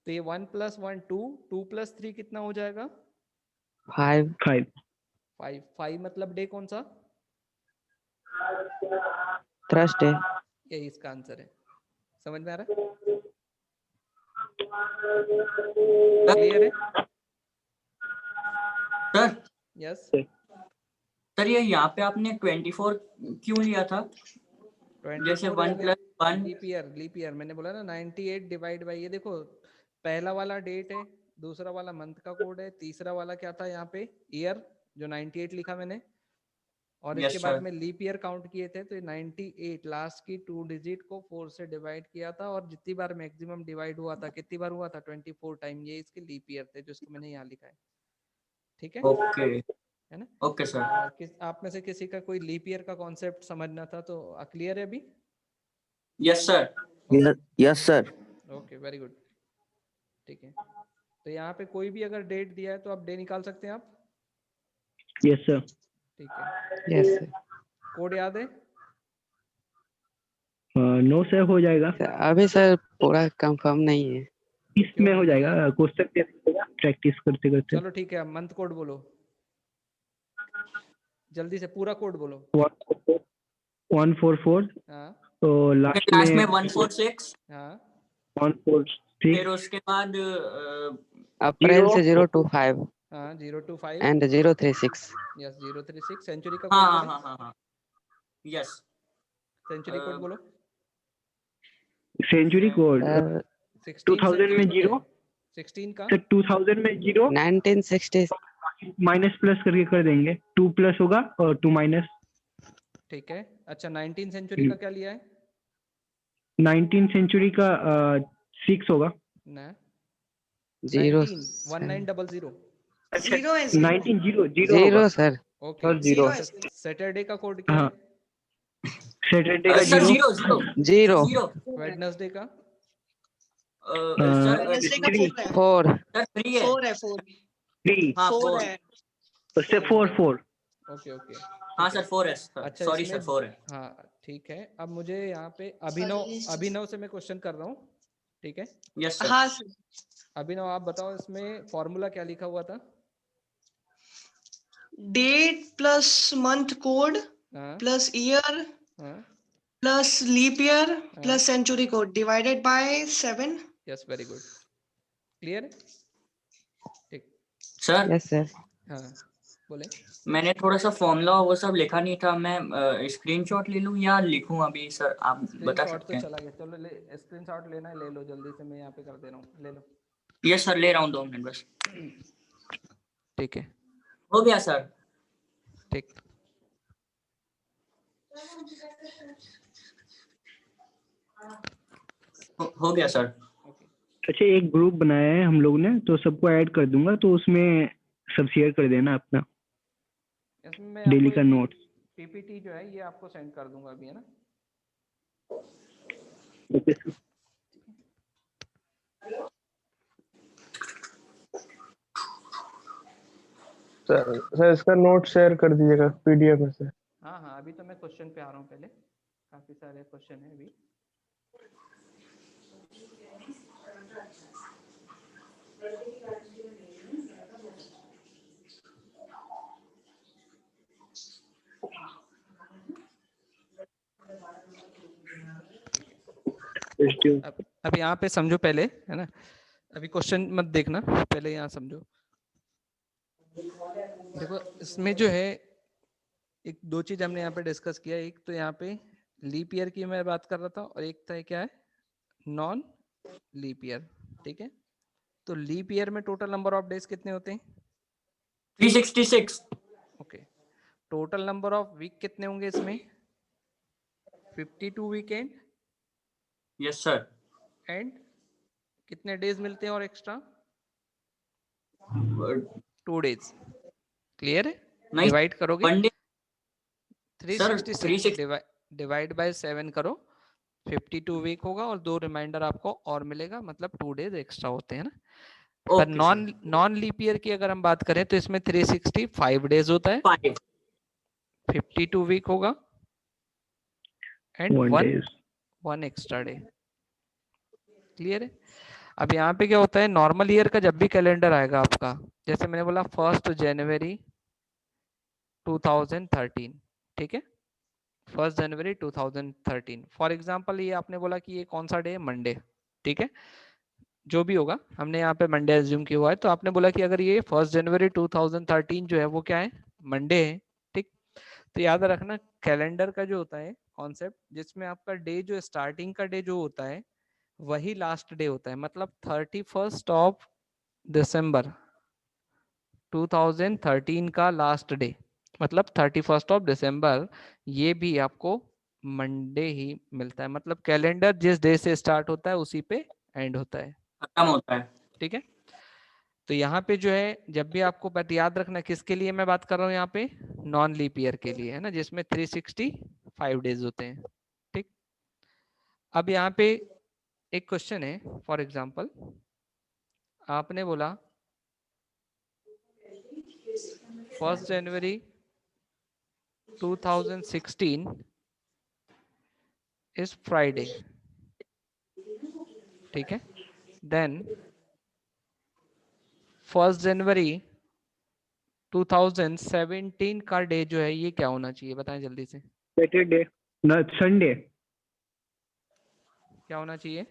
तो ये 1 + 1 2, 2 + 3 कितना हो जाएगा? 5. 5। 5। 5 मतलब डे कौन सा? Thursday. यही इसका आंसर है। समझ में आ रहा है? क्लियर है? Sir yes. सर ये यहाँ पे आपने 24 क्यों लिया था? जैसे 1 + 1 लीप ईयर मैंने बोला ना, 98 डिवाइड बाय, ये देखो पहला वाला डेट है, दूसरा वाला मंथ का कोड है, तीसरा वाला क्या था यहाँ पे? ईयर, जो 98 लिखा मैंने, और Yes, इसके बाद sir. में लीप ईयर काउंट किए थे, तो 98 लास्ट की 2 डिजिट को 4 से डिवाइड किया था, और जितनी बार मैक्सिमम डिवाइड हुआ था, कितनी बार हुआ था? 24 टाइम। ये इसके लीप ईयर थे जो इसको मैंने यहाँ लिखा है। ठीक है, ओके है ना। Okay sir. आप में से किसी का कोई लीप ईयर का कॉन्सेप्ट समझना था तो क्लियर है अभी? Yes sir. Yes sir. Okay, very good. ठीक है, तो यहाँ पे कोई भी अगर डेट दिया है तो आप डे निकाल सकते हैं आप। Yes sir. ठीक है, यस सर। कोड याद है? नो सर, हो जाएगा, अभी सर पूरा कंफर्म नहीं है। इसमें हो जाएगा, क्वेश्चन प्रैक्टिस करते करते। चलो ठीक है, मंथ कोड बोलो, जल्दी से पूरा कोड बोलो। 144, हाँ तो लास्ट लास्ट में में 146, हाँ 146, फिर उसके बाद अप्रैल से 025 हाँ 025 एंड 036। यस 036। सेंचुरी का हाँ कोड हाँ बोले, हाँ हाँ हाँ यस। सेंचुरी कोड बोलो। सेंचुरी कोड सर 2000 में 0, 16 का सर 2000 में 0 1960। माइनस प्लस करके कर देंगे, 2 प्लस होगा और 2 माइनस। ठीक है। अच्छा 19 सेंचुरी का क्या लिया है? 19 सेंचुरी का 6 होगा। ना 0 1900। अच्छा, जीरो है 19 0 होगा। 0 सर। ओके, जीरो है। सैटरडे का कोड क्या है? हाँ, सैटरडे का सर 0, 0 0 0 वेडनेसडे का सर वेडनेसडे का 4 है, 4 सर 3 है। 4 है, 4 3, हाँ 4 4, है। उससे 4 4। ओके ओके हाँ सर 4 है सर, अच्छा सॉरी इसमें सर 4 है। हाँ ठीक है। अब मुझे यहाँ पे अभिनव से मैं क्वेश्चन कर रहा हूँ, ठीक है? Yes sir. हाँ सर, अभिनव आप बताओ इसमें फॉर्मूला क्या लिखा हुआ था? डेट प्लस मंथ कोड हाँ प्लस ईयर हाँ प्लस लीप ईयर हाँ plus century code divided by 7। Yes very good, clear, ठीक। Sir yes sir. हाँ बोले। मैंने थोड़ा सा फॉर्मूला वो सब लिखा नहीं था, मैं स्क्रीनशॉट ले लूँ या लिखूँ अभी सर, आप बता स्क्रीनशॉट सकते तो हैं? चला गया, चलो ले स्क्रीनशॉट लेना है ले लो जल्दी से, मैं यहाँ पे कर दे रहा हूँ, ले लो। यस सर, ले रहा हूँ 2 मिनट बस। ठीक है, हो गया सर। ठीक। हो गया सर। अच्छा, एक ग्रुप बनाया है हम लोग ने, तो सबको ऐड कर दूंगा, तो उसमें सब शेयर कर देना अपना इसमें मैं डेली आपको का एक नोट। पीपीटी जो है ये आपको सेंड कर दूंगा अभी, है ना? Okay sir. सर इसका नोट शेयर कर दीजिएगा पीडीएफ में से। हाँ हाँ अभी तो मैं क्वेश्चन पे आ रहा हूँ, पहले काफी सारे क्वेश्चन है अभी। अब यहाँ पे समझो पहले, है ना? अभी क्वेश्चन मत देखना, पहले यहाँ समझो। देखो इसमें जो है एक दो चीज हमने यहाँ पे डिस्कस किया, एक तो यहाँ पे लीप ईयर की मैं बात कर रहा था और एक था क्या है नॉन लीप ईयर, ठीक है? तो लीप ईयर में टोटल नंबर ऑफ डेज कितने होते हैं? 366। Okay, total number of week कितने होंगे इसमें? 52 वीकेंड। Yes sir. एंड कितने डेज मिलते हैं और एक्स्ट्रा? 2 डेज। क्लियर है? नहीं, डिवाइड करोगे 1 डे सर, 366 डिवाइड बाय 7 करो, 52 वीक होगा और 2 रिमाइंडर आपको और मिलेगा, मतलब 2 डेज एक्स्ट्रा होते हैं ना? पर नॉन लीप ईयर की अगर हम बात करें तो इसमें 365 डेज होता है, 5 52 वीक होगा एंड 1 एक्स्ट्रा डे। क्लियर है? अब यहाँ पे क्या होता है, नॉर्मल ईयर का जब भी कैलेंडर आएगा आपका, जैसे मैंने बोला 1 जनवरी 2013, ठीक है? 1 जनवरी 2013 फॉर एग्जांपल, ये आपने बोला कि ये कौन सा डे है? मंडे, ठीक है? जो भी होगा, हमने यहाँ पे मंडे एज्यूम किया हुआ है, तो आपने बोला कि अगर ये 1 जनवरी 2013 जो है वो क्या है? मंडे है, ठीक? तो याद रखना कैलेंडर का जो होता है कॉन्सेप्ट, जिसमें आपका डे जो स्टार्टिंग का डे जो होता है वही लास्ट डे होता है, मतलब 31 ऑफ दिसंबर 2013 का लास्ट डे, मतलब 31 ऑफ दिसंबर, ये भी आपको मंडे ही मिलता है, मतलब कैलेंडर जिस डे से स्टार्ट होता है उसी पे एंड होता है, खत्म होता है, ठीक है? तो यहाँ पे जो है जब भी आपको बात याद रखना, किसके लिए मैं बात कर रहा हूँ यहाँ पे? नॉन लीप ईयर के लिए, है ना, जिसमें 365 डेज होते हैं, ठीक? अब यहाँ पे एक क्वेश्चन है, फॉर एग्जांपल आपने बोला 1 जनवरी 2016 is Friday. ठीक है. Then 1st January 2017 का डे जो है ये क्या होना चाहिए, बताएं जल्दी से. सैटरडे, ना संडे. क्या होना चाहिए?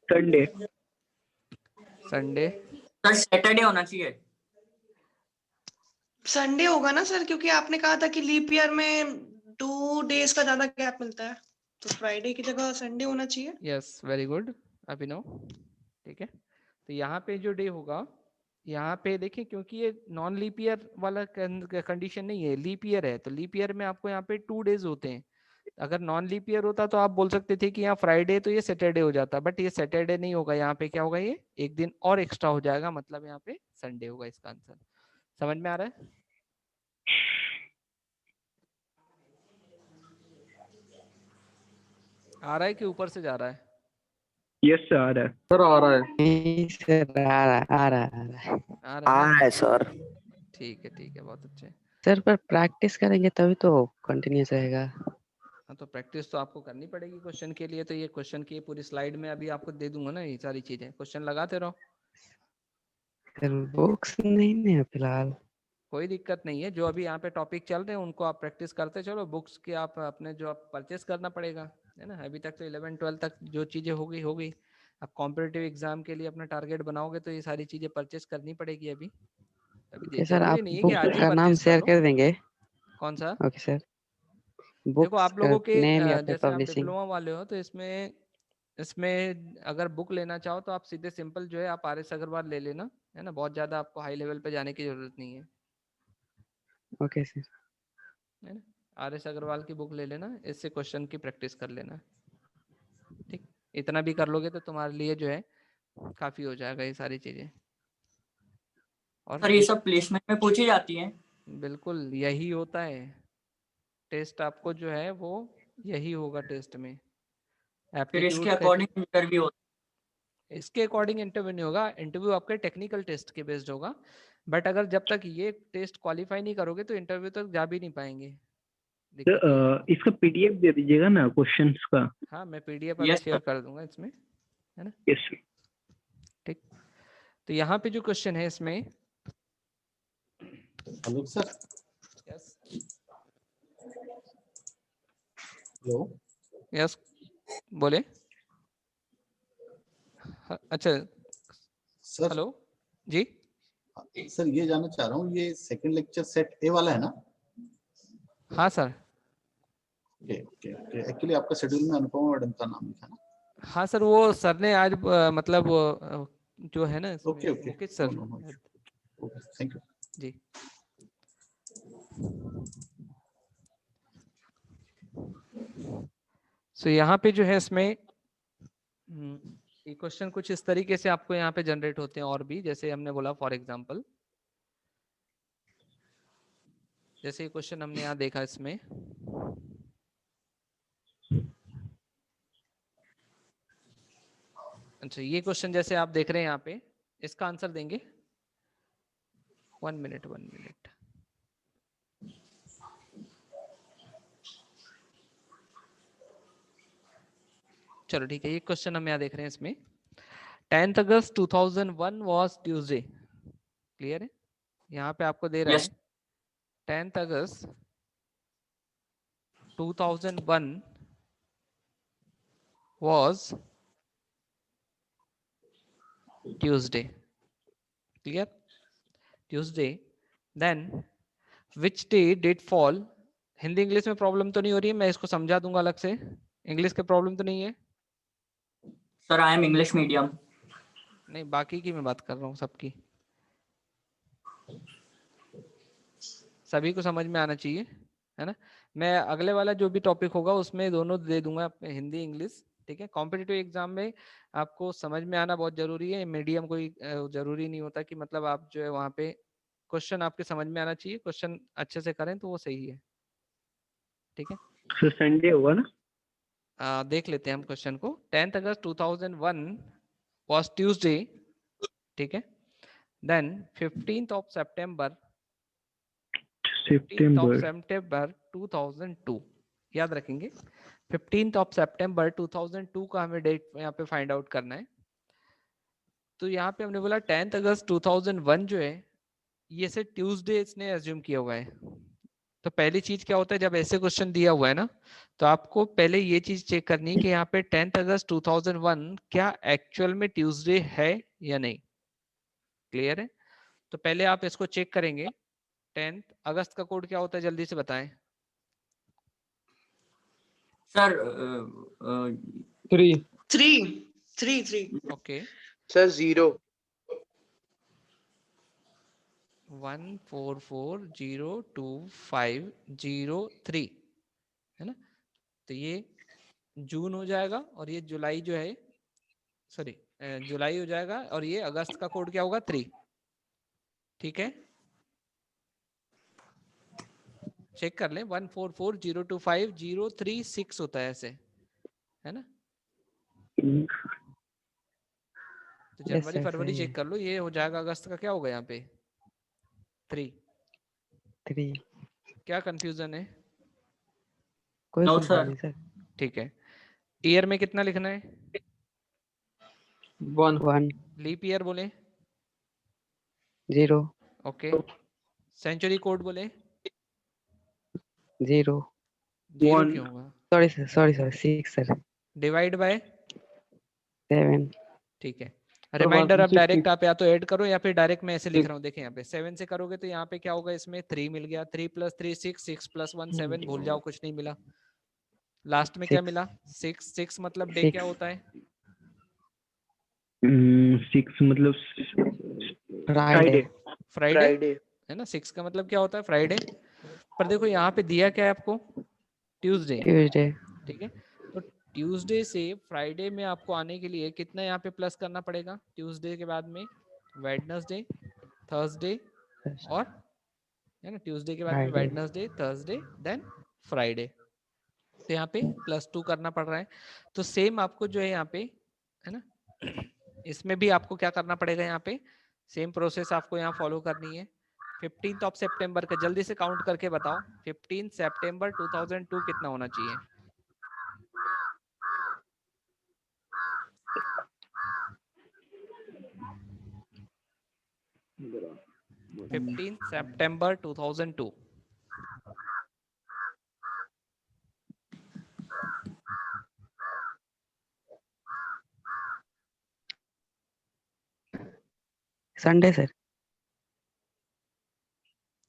संडे. संडे. सर सैटरडे होना चाहिए. संडे होगा ना सर, क्योंकि आपने कहा था कि लीप ईयर में 2 डेज का ज्यादा गैप मिलता है, तो फ्राइडे की जगह संडे होना चाहिए. यस, वेरी गुड अभिनव. ठीक है. तो यहाँ पे जो डे होगा, यहाँ पे देखिए, क्योंकि ये नॉन लीप ईयर वाला कंडीशन नहीं है, लीप ईयर है, तो लीप ईयर में आपको यहाँ पे 2 डेज होते हैं. अगर नॉन लीप ईयर होता तो आप बोल सकते थे कि यहाँ फ्राइडे तो ये सैटरडे हो जाता, बट ये सैटरडे नहीं होगा. यहाँ पे क्या होगा, ये एक दिन और एक्स्ट्रा हो जाएगा, मतलब यहाँ पे संडे होगा इसका आंसर. समझ में आ रहा है? आ रहा है कि ऊपर से जा रहा है? यस सर, आ रहा है. सर आ रहा है. नहीं सर, आ रहा है आ रहा है आ रहा है. आ रहा है ना? है सर. ठीक है, बहुत अच्छे. सर पर प्रैक्टिस करेंगे तभी तो कंटिन्यूस रहेगा. हाँ, तो प्रैक्टिस तो आपको करनी पड़ेगी क्वेश्चन के लिए. तो ये क्वेश्चन की पूरी स्लाइड में अभी आपको दे दूंगा ना, ये सारी चीजें, क्वेश्चन लगाते रहो. सर बुक्स नहीं है फिलहाल. कोई दिक्कत नहीं है, जो अभी यहाँ पे टॉपिक चल रहे हैं उनको आप प्रैक्टिस करते चलो. बुक्स की आप अपने जो आप परचेस करना पड़ेगा, है ना. अभी तक तो 11-12 तक जो चीजें हो गई. अब कॉम्पिटिटिव एग्जाम के लिए अपना टारगेट बनाओगे तो ये सारी चीजें परचेस करनी पड़ेगी. अभी ओके सर, आप जरूरी नहीं है बुक कि आज ही का नाम परचेस कर शेयर लो. कर देंगे. कौन सा? Okay sir. देखो, बुक्स आप लोगों का के नेम या फिर जैसे आप पब्लिशिंग. डिप्लोमा वाले हो तो इसमें अगर बुक लेना चाहो तो आप सीधे सिंपल जो है आप RS अग्रवाल ले लेना, है ना. बहुत ज्यादा आपको हाई लेवल पे जाने की जरूरत नहीं है, ओके सर. है ना. RS अग्रवाल की बुक ले लेना, इससे क्वेश्चन की प्रैक्टिस कर लेना. ठीक, इतना भी कर लोगे तो तुम्हारे लिए जो है काफी हो जाएगा ये सारी चीजें. और सर ये सब प्लेसमेंट में पूछी जाती हैं? बिल्कुल यही होता है. टेस्ट आपको जो है वो यही होगा टेस्ट में. फिर इसके एप्टीट्यूड अकॉर्डिंग इंटरव्यू होता इसके अकॉर्डिंग इंटरव्यू नहीं होगा. इंटरव्यू आपके टेक्निकल टेस्ट के बेस्ड होगा. बट अगर जब तक ये टेस्ट क्वालिफाई नहीं करोगे तो इंटरव्यू तक जा भी नहीं पाएंगे. दिक्कत ये है. इसका पीडीएफ दे दीजिएगा ना क्वेश्चंस का. हाँ, मैं PDF है? अभी यस शेयर सर. कर दूंगा इसमें, है ना. यस. ठीक, तो यहाँ पे जो क्वेश्चन है इसमें. Hello sir. Yes hello. Yes बोले. अच्छा सर. हेलो जी. सर ये जानना चाह रहा हूँ, ये सेकंड लेक्चर सेट ए वाला है ना? हाँ sir. Okay okay okay. Actually आपका शेड्यूल में अनुपमा मैडम का नाम लिखा ना. हाँ सर, वो सर ने आज मतलब जो है ना okay okay. Mukesh sir. Okay, thank you जी. सो यहाँ पे जो है इसमें ये क्वेश्चन कुछ इस तरीके से आपको यहाँ पे जनरेट होते हैं. और भी जैसे हमने बोला, फॉर एग्जांपल जैसे ये क्वेश्चन हमने यहाँ देखा इसमें. अच्छा, ये क्वेश्चन जैसे आप देख रहे हैं यहाँ पे, इसका आंसर देंगे. 1 मिनट. चलो ठीक है, ये क्वेश्चन हम यहाँ देख रहे हैं इसमें. 10th August 2001 was Tuesday. Clear है? यहाँ पे आपको दे रहा Yes. है 10th August 2001 was Tuesday. Clear? Tuesday. Then which day did fall? Hindi English में प्रॉब्लम तो नहीं हो रही है, मैं इसको समझा दूंगा अलग से. इंग्लिश के प्रॉब्लम तो नहीं है? Sir I am English medium. नहीं, बाकी की मैं बात कर रहा हूँ, सबकी. सभी को समझ में आना चाहिए, है ना. मैं अगले वाला जो भी टॉपिक होगा उसमें दोनों दे दूंगा, हिंदी इंग्लिश. ठीक है. कॉम्पिटिटिव एग्जाम में आपको समझ में आना बहुत जरूरी है. मीडियम कोई जरूरी नहीं होता कि मतलब आप जो है वहाँ पे क्वेश्चन आपके समझ में आना चाहिए. क्वेश्चन अच्छे से करें तो वो सही है. ठीक है. सर संडे होगा ना? देख लेते हैं हम क्वेश्चन को. 10th August 2001 was Tuesday. ठीक है. Then 15th of September 2002, याद रखेंगे 15th ऑफ सितंबर 2002 का हमें डेट यहाँ पे फाइंड आउट करना है। तो यहाँ पे हमने बोला 10th अगस्त 2001 जो है ये से ट्यूसडे इसने एज्यूम किया हुआ है। तो पहली चीज क्या होता है जब ऐसे क्वेश्चन दिया हुआ है ना, तो आपको पहले ये चीज चेक करनी है कि यहाँ पे 10th अगस्त 2001 क्या एक्चुअल में ट्यूसडे है या नहीं। क्लियर है? तो पहले आप इसको चेक करेंगे। 10th अगस्त का कोड क्या होता है जल्दी से बताएं सर 3 ओके। सर 0 1440250 है ना। तो ये जून हो जाएगा और ये जुलाई जो है सॉरी जुलाई हो जाएगा और ये अगस्त का कोड क्या होगा 3। ठीक है, चेक कर लें 144025036 होता है ऐसे, है ना। तो जनवरी sir, फरवरी सही चेक है। कर लो, ये हो जाएगा अगस्त का क्या होगा यहाँ पे 3। 3 क्या कंफ्यूजन है? कोई नो कंफ्यूजन सर। नहीं सर। ठीक है, ईयर में कितना लिखना है? 1 लीप ईयर बोले 0 ओके। सेंचुरी कोड बोले 0 जीरो क्यों होगा? Sorry 6 sir. डिवाइड बाय 7 ठीक है। रिमाइंडर अब डायरेक्ट आप या तो ऐड करो या फिर डायरेक्ट मैं ऐसे लिख रहा हूँ। देखें यहाँ पे 7 से करोगे तो यहाँ पे क्या होगा, इसमें 3 मिल गया, 3 + 3 6, 6 + 1 7, भूल जाओ कुछ नहीं मिला। लास्ट में क्या 6 मिला 6 मतलब डे 6 क्या होता है? 6 मतलब फ्राइडे फ्राइडे है ना। 6 का मतलब क्या होता है? फ्राइडे। पर देखो यहाँ पे दिया क्या है आपको? ट्यूसडे। ट्यूसडे ठीक है, तो ट्यूसडे से फ्राइडे में आपको आने के लिए कितना यहाँ पे प्लस करना पड़ेगा? ट्यूसडे के बाद में वेडनेसडे, थर्सडे और है ना, ट्यूसडे के बाद में Friday Wednesday, Thursday then Friday. तो यहाँ पे +2 करना पड़ रहा है। तो सेम आपको जो है यहाँ पे है ना इसमें भी आपको क्या करना पड़ेगा? यहाँ पे सेम प्रोसेस आपको यहाँ फॉलो करनी है। 15th ऑफ सितंबर का जल्दी से काउंट करके बताओ 15 सितंबर 2002 कितना होना चाहिए? 15 सितंबर 2002 संडे सर।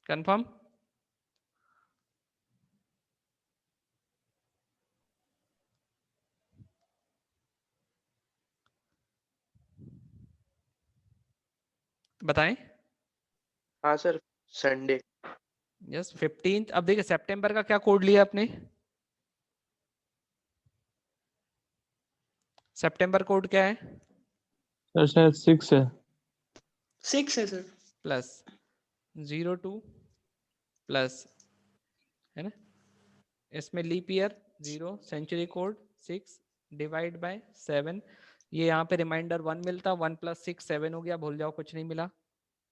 कंफर्म? बताएं। हाँ सर संडे। यस 15। अब देखिए सितंबर का क्या कोड लिया आपने? सितंबर कोड क्या है? सर शायद 6 है। 6 है सर। +02 प्लस है ना, इसमें leap year 0, century code 6 divide by 7। ये यहाँ पे रिमाइंडर 1 मिलता, 1 + 6 7 हो गया, भूल जाओ कुछ नहीं मिला।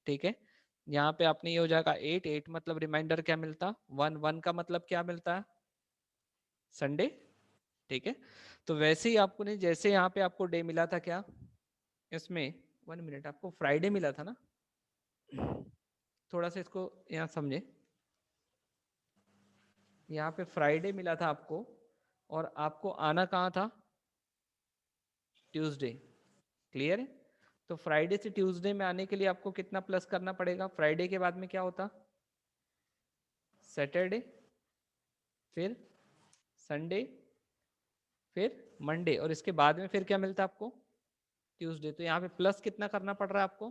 ठीक है, यहाँ पे आपने ये हो जाएगा 8 8 मतलब रिमाइंडर क्या मिलता? 1 1 का मतलब क्या मिलता है? संडे। ठीक है, तो वैसे ही आपको नहीं, जैसे यहाँ पे आपको डे मिला था क्या इसमें 1 मिनट, आपको फ्राइडे मिला था ना। थोड़ा सा इसको यहाँ समझे, यहाँ पे फ्राइडे मिला था आपको और आपको आना कहाँ था? ट्यूसडे। क्लियर है? तो फ्राइडे से ट्यूसडे में आने के लिए आपको कितना प्लस करना पड़ेगा? फ्राइडे के बाद में क्या होता? सैटरडे, फिर संडे, फिर मंडे और इसके बाद में फिर क्या मिलता है आपको? ट्यूसडे। तो यहाँ पे प्लस कितना करना पड़ रहा है आपको?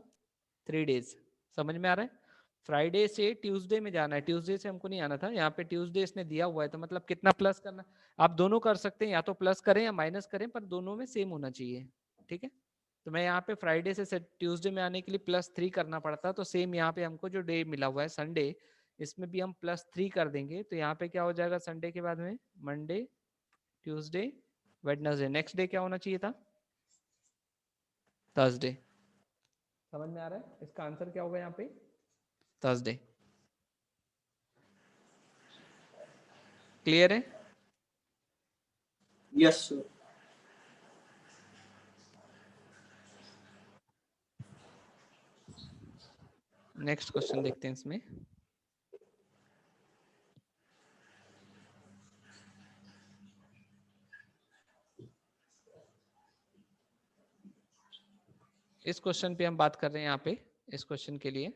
3 डेज। समझ में आ रहा है? फ्राइडे से ट्यूसडे में जाना है, ट्यूसडे से हमको नहीं आना था। यहाँ पे ट्यूसडे इसने दिया हुआ है तो मतलब कितना प्लस करना? आप दोनों कर सकते हैं, या तो प्लस करें या माइनस करें, पर दोनों में सेम होना चाहिए। ठीक है, तो मैं यहाँ पे फ्राइडे से ट्यूसडे में आने के लिए +3 करना पड़ता, तो सेम यहाँ पे हमको जो डे मिला हुआ है संडे, इसमें भी हम +3 कर देंगे। तो यहाँ पे क्या हो जाएगा संडे के बाद में? Monday, Tuesday, Wednesday. Next day क्या होना चाहिए था? थर्सडे। समझ में आ रहा है? इसका आंसर क्या होगा यहाँ पे? थर्सडे। क्लियर है? Yes sir. नेक्स्ट क्वेश्चन देखते हैं इसमें। इस क्वेश्चन पे हम बात कर रहे हैं यहाँ पे, इस क्वेश्चन के लिए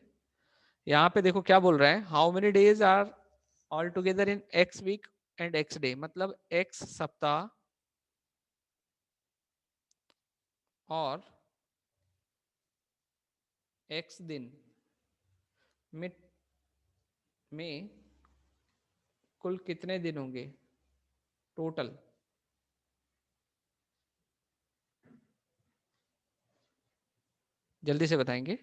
यहाँ पे देखो क्या बोल रहा है, how many days are all together in x week and x day, मतलब एक्स सप्ताह और एक्स दिन में कुल कितने दिन होंगे टोटल। जल्दी से बताएंगे।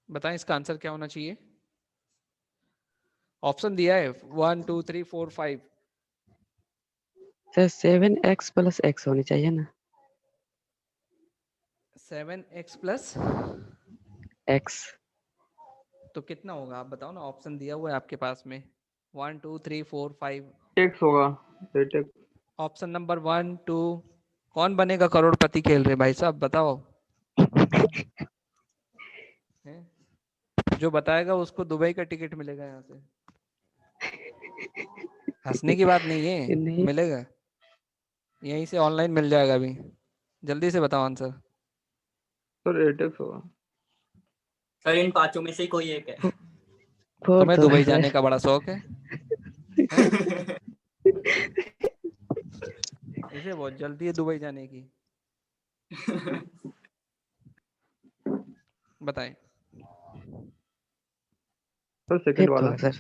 बताएं इसका आंसर क्या होना चाहिए। ऑप्शन दिया है 1 2 3 4 5। सर 7x प्लस x होनी चाहिए ना। 7x प्लस x तो कितना होगा आप बताओ ना, ऑप्शन दिया हुआ है आपके पास में 1 2 3 4 5। x होगा 8x। Option number 1 2। कौन बनेगा करोड़पति खेल रहे भाई साहब, बताओ। हैं? जो बताएगा उसको दुबई का टिकट मिलेगा यहाँ से। हंसने की बात नहीं है, नहीं मिलेगा यहीं से, ऑनलाइन मिल जाएगा अभी। जल्दी से बताओ आंसर। सर 8x होगा। सर इन पांचों में से कोई एक है। तुम्हें दुबई जाने का बड़ा शौक है? इसे बहुत जल्दी है दुबई जाने की। बताएं। सर सेकंड वाला। सर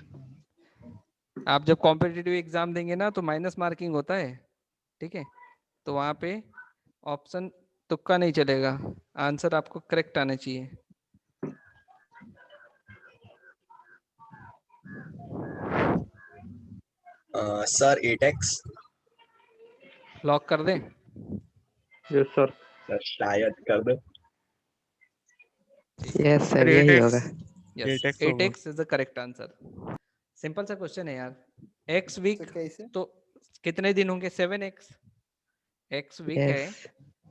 आप जब कॉम्पिटिटिव एग्जाम देंगे ना तो माइनस मार्किंग होता है, ठीक है, तो वहां पे ऑप्शन तुक्का नहीं चलेगा, आंसर आपको करेक्ट आना चाहिए। Sir 8x। लॉक कर दें? Yes sir. सर शायद कर दो। यस सर यही होगा। Yes 8x is the correct answer. Simple सा क्वेश्चन है यार। x वीक तो कितने दिन होंगे 7x। x वीक है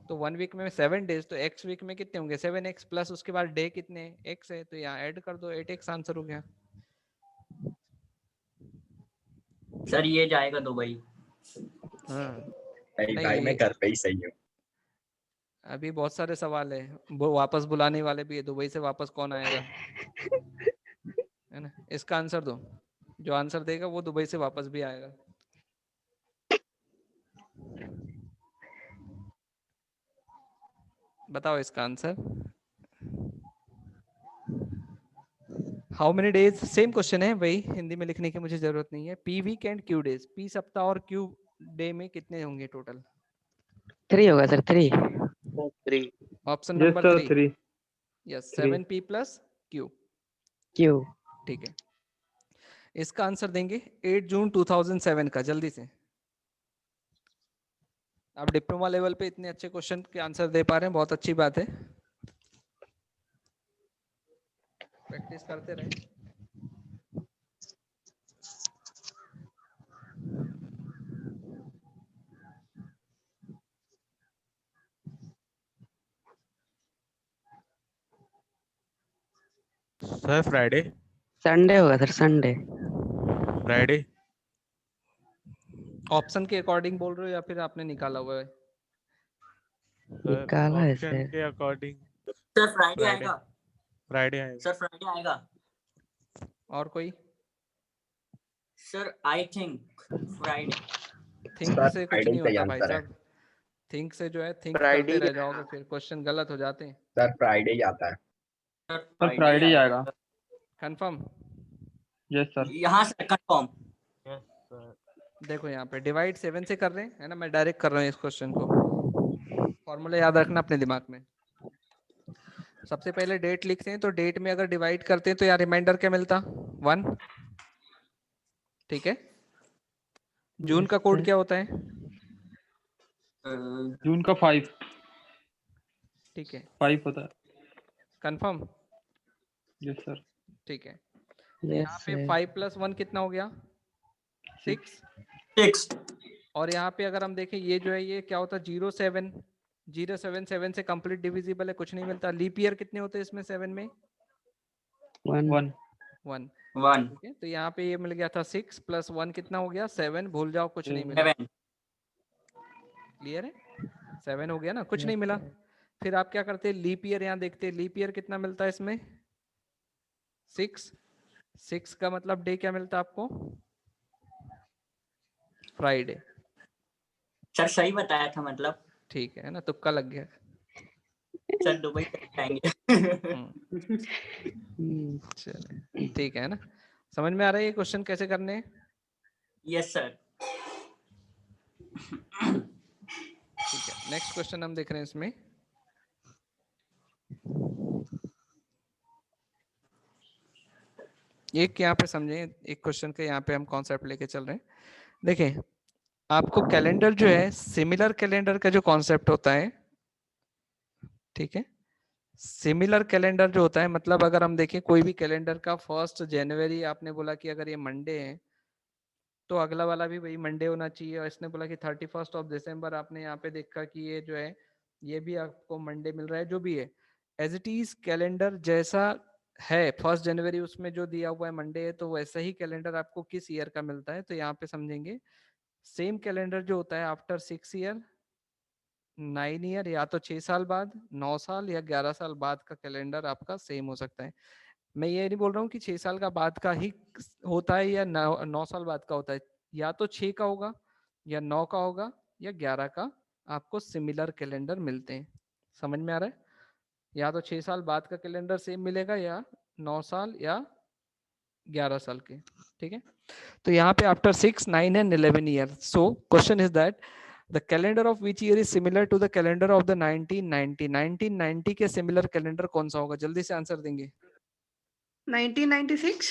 तो 1 वीक में 7 डेज, तो x वीक में कितने होंगे 7x प्लस उसके बाद डे कितने x है, तो यहाँ ऐड कर दो 8x आंसर हो गया। सर ये जाएगा दुबई। नहीं, भाई मैं घर पे ही सही हूँ। अभी बहुत सारे सवाल है, वो वापस बुलाने वाले भी है, दुबई से वापस कौन आएगा, है ना। इसका आंसर दो, जो आंसर देगा वो दुबई से वापस भी आएगा। बताओ इसका answer. How many days, same question है वही, हिंदी में लिखने की मुझे जरूरत नहीं है। P week and Q days, P सप्ताह और क्यू डे में कितने होंगे टोटल। 3 होगा sir 3। Option number 3। Yes 3। 7p plus Q. ठीक है, इसका आंसर देंगे 8 जून 2007 का। जल्दी से, आप डिप्लोमा लेवल पे इतने अच्छे क्वेश्चन के आंसर दे पा रहे हैं, बहुत अच्छी बात है, प्रैक्टिस करते रहे। Sir Friday. संडे होगा सर संडे। फ्राइडे। ऑप्शन के अकॉर्डिंग बोल रहे हो या फिर आपने निकाला हुआ है? निकाला है ऑप्शन सर। के अकॉर्डिंग सर फ्राइडे आएगा। फ्राइडे आएगा। सर फ्राइडे आएगा। और कोई? Sir I think Friday. Think से कुछ नहीं होता भाई साहब, थिंक से जो है थिंक करते रह जाओगे फिर क्वेश्चन गलत हो जाते हैं। सर फ्राइडे ही आता है। सर फ्राइडे ही आएगा। कंफर्म? Yes sir. यहाँ से कंफर्म। देखो यहाँ पे डिवाइड 7 से कर रहे हैं, है ना, मैं डायरेक्ट कर रहा हूँ इस क्वेश्चन को। फॉर्मूला याद रखना अपने दिमाग में। सबसे पहले डेट लिखते हैं, तो डेट में अगर डिवाइड करते हैं तो यार रिमाइंडर क्या मिलता 1, ठीक है। जून का कोड क्या होता है? जून का 5 ठीक है, 5 होता है। कंफर्म? Yes sir. ठीक है, यस यहाँ पे सर 5 + 1 कितना हो गया? 6। 6 और यहाँ पे अगर हम देखें ये जो है ये क्या होता है? 07 07 7 से कंप्लीट डिविजिबल है, कुछ नहीं मिलता। लीप ईयर कितने होते हैं इसमें 7 में? 1 1 1। 1 ठीक है, तो यहाँ पे ये मिल गया था 6 + 1 कितना हो गया? 7। भूल जाओ, कुछ नहीं मिला। 7 क्लियर है? 7 हो गया ना, कुछ Yes, नहीं मिला। sir. फिर आप क्या करते हैं? लीप ईयर यहाँ देखते हैं, लीप ईयर कितना मिलता है इसमें? 6। 6 का मतलब डे क्या मिलता है आपको? फ्राइडे। सर सही बताया था मतलब। ठीक है ना, तुक्का लग गया। सर दुबई तक जाएंगे। चले, ठीक है ना, समझ में आ रहा है ये क्वेश्चन कैसे करने हैं? Yes sir. ठीक है, नेक्स्ट क्वेश्चन हम देख रहे हैं इसमें। एक यहाँ पे समझे, एक क्वेश्चन के यहाँ पे हम कॉन्सेप्ट लेके चल रहे हैं। देखें, आपको कैलेंडर जो है, सिमिलर कैलेंडर का जो कॉन्सेप्ट होता है, ठीक है, सिमिलर कैलेंडर जो होता है मतलब अगर हम देखें कोई भी कैलेंडर का 1 जनवरी आपने बोला कि अगर ये मंडे है तो अगला वाला भी वही मंडे होना चाहिए। और इसने बोला कि 31 दिसंबर आपने यहाँ पे देखा कि ये जो है ये भी आपको मंडे मिल रहा है, जो भी है एज इट इज कैलेंडर जैसा है 1 जनवरी उसमें जो दिया हुआ है मंडे है, तो वैसा ही कैलेंडर आपको किस ईयर का मिलता है। तो यहाँ पे समझेंगे सेम कैलेंडर जो होता है आफ्टर 6 ईयर 9 ईयर, या तो 6 साल बाद, 9 साल या 11 साल बाद का कैलेंडर आपका सेम हो सकता है। मैं ये नहीं बोल रहा हूँ कि 6 साल का बाद का ही होता है या 9 साल बाद का होता है, या तो 6 का होगा या 9 का होगा या 11 का आपको सिमिलर कैलेंडर मिलते हैं। समझ में आ रहा है? या तो 6 साल बाद का कैलेंडर सेम मिलेगा या 9 साल या 11 साल के। ठीक है, तो यहाँ पे after 6, 9 and 11 year. So question is that the calendar of which year is similar to the calendar of the 1990? 1990 के सिमिलर कैलेंडर कौन सा होगा? जल्दी से आंसर देंगे। 1996।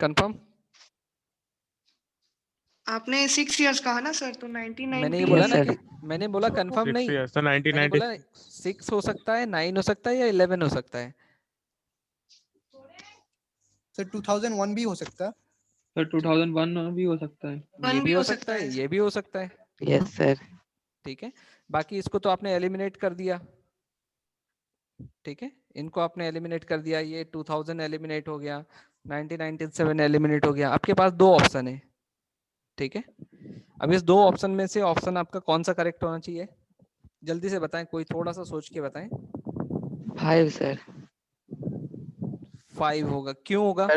कंफर्म? आपने 6 इयर्स कहा ना सर, तो 1990। मैंने ये बोला Yes, ना sir. कि मैंने बोला कंफर्म 6 नहीं, years, so मैंने बोला 1996 6 हो सकता है, 9 हो सकता है या 11 हो सकता है। सर 2001 भी हो सकता है। सर 2001 भी हो सकता है। ये भी हो सकता है, ये भी हो सकता है। Yes, sir. ठीक है, बाकी इसको तो आपने एलिमिनेट कर दिया। ठीक है, इनको आपने एलिमिनेट कर दिया, ये 2000 एलिमिनेट हो गया, 1997 एलिमिनेट हो गया। आपके पास 2 ऑप्शन है। ठीक है, अब इस 2 ऑप्शन में से ऑप्शन आपका कौन सा करेक्ट होना चाहिए? जल्दी से बताएं, कोई थोड़ा सा सोच के बताएं। 5 सर, 5 होगा, क्यों होगा?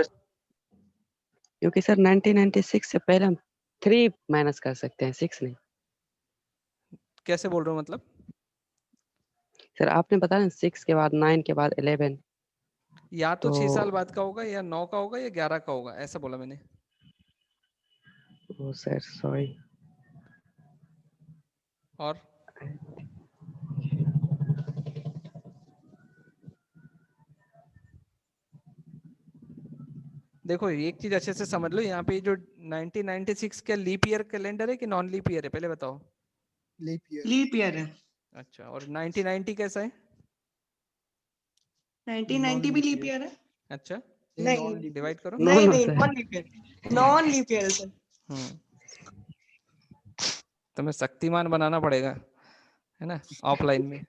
क्योंकि सर 1996 से पहले हम 3 माइनस कर सकते हैं, 6 नहीं। कैसे बोल रहे हो मतलब? सर आपने बताया ना 6 के बाद 9 के बाद 11। या तो 6 तो साल बाद का होगा या 9 का होगा या 11 का होगा, ऐसा बोला मैंने। ओ सर सॉरी। और देखो एक चीज अच्छे से समझ लो, यहाँ पे जो 1996 क्या लीप ईयर कैलेंडर है कि नॉन लीप ईयर है, पहले बताओ। लीप ईयर है। अच्छा, और 1990 कैसा है? 1990 भी लीप ईयर है। अच्छा, नहीं डिवाइड करो। नहीं नहीं, non leap year, non leap year sir. तुम्हें शक्तिमान बनाना पड़ेगा, है ना, ऑफलाइन में।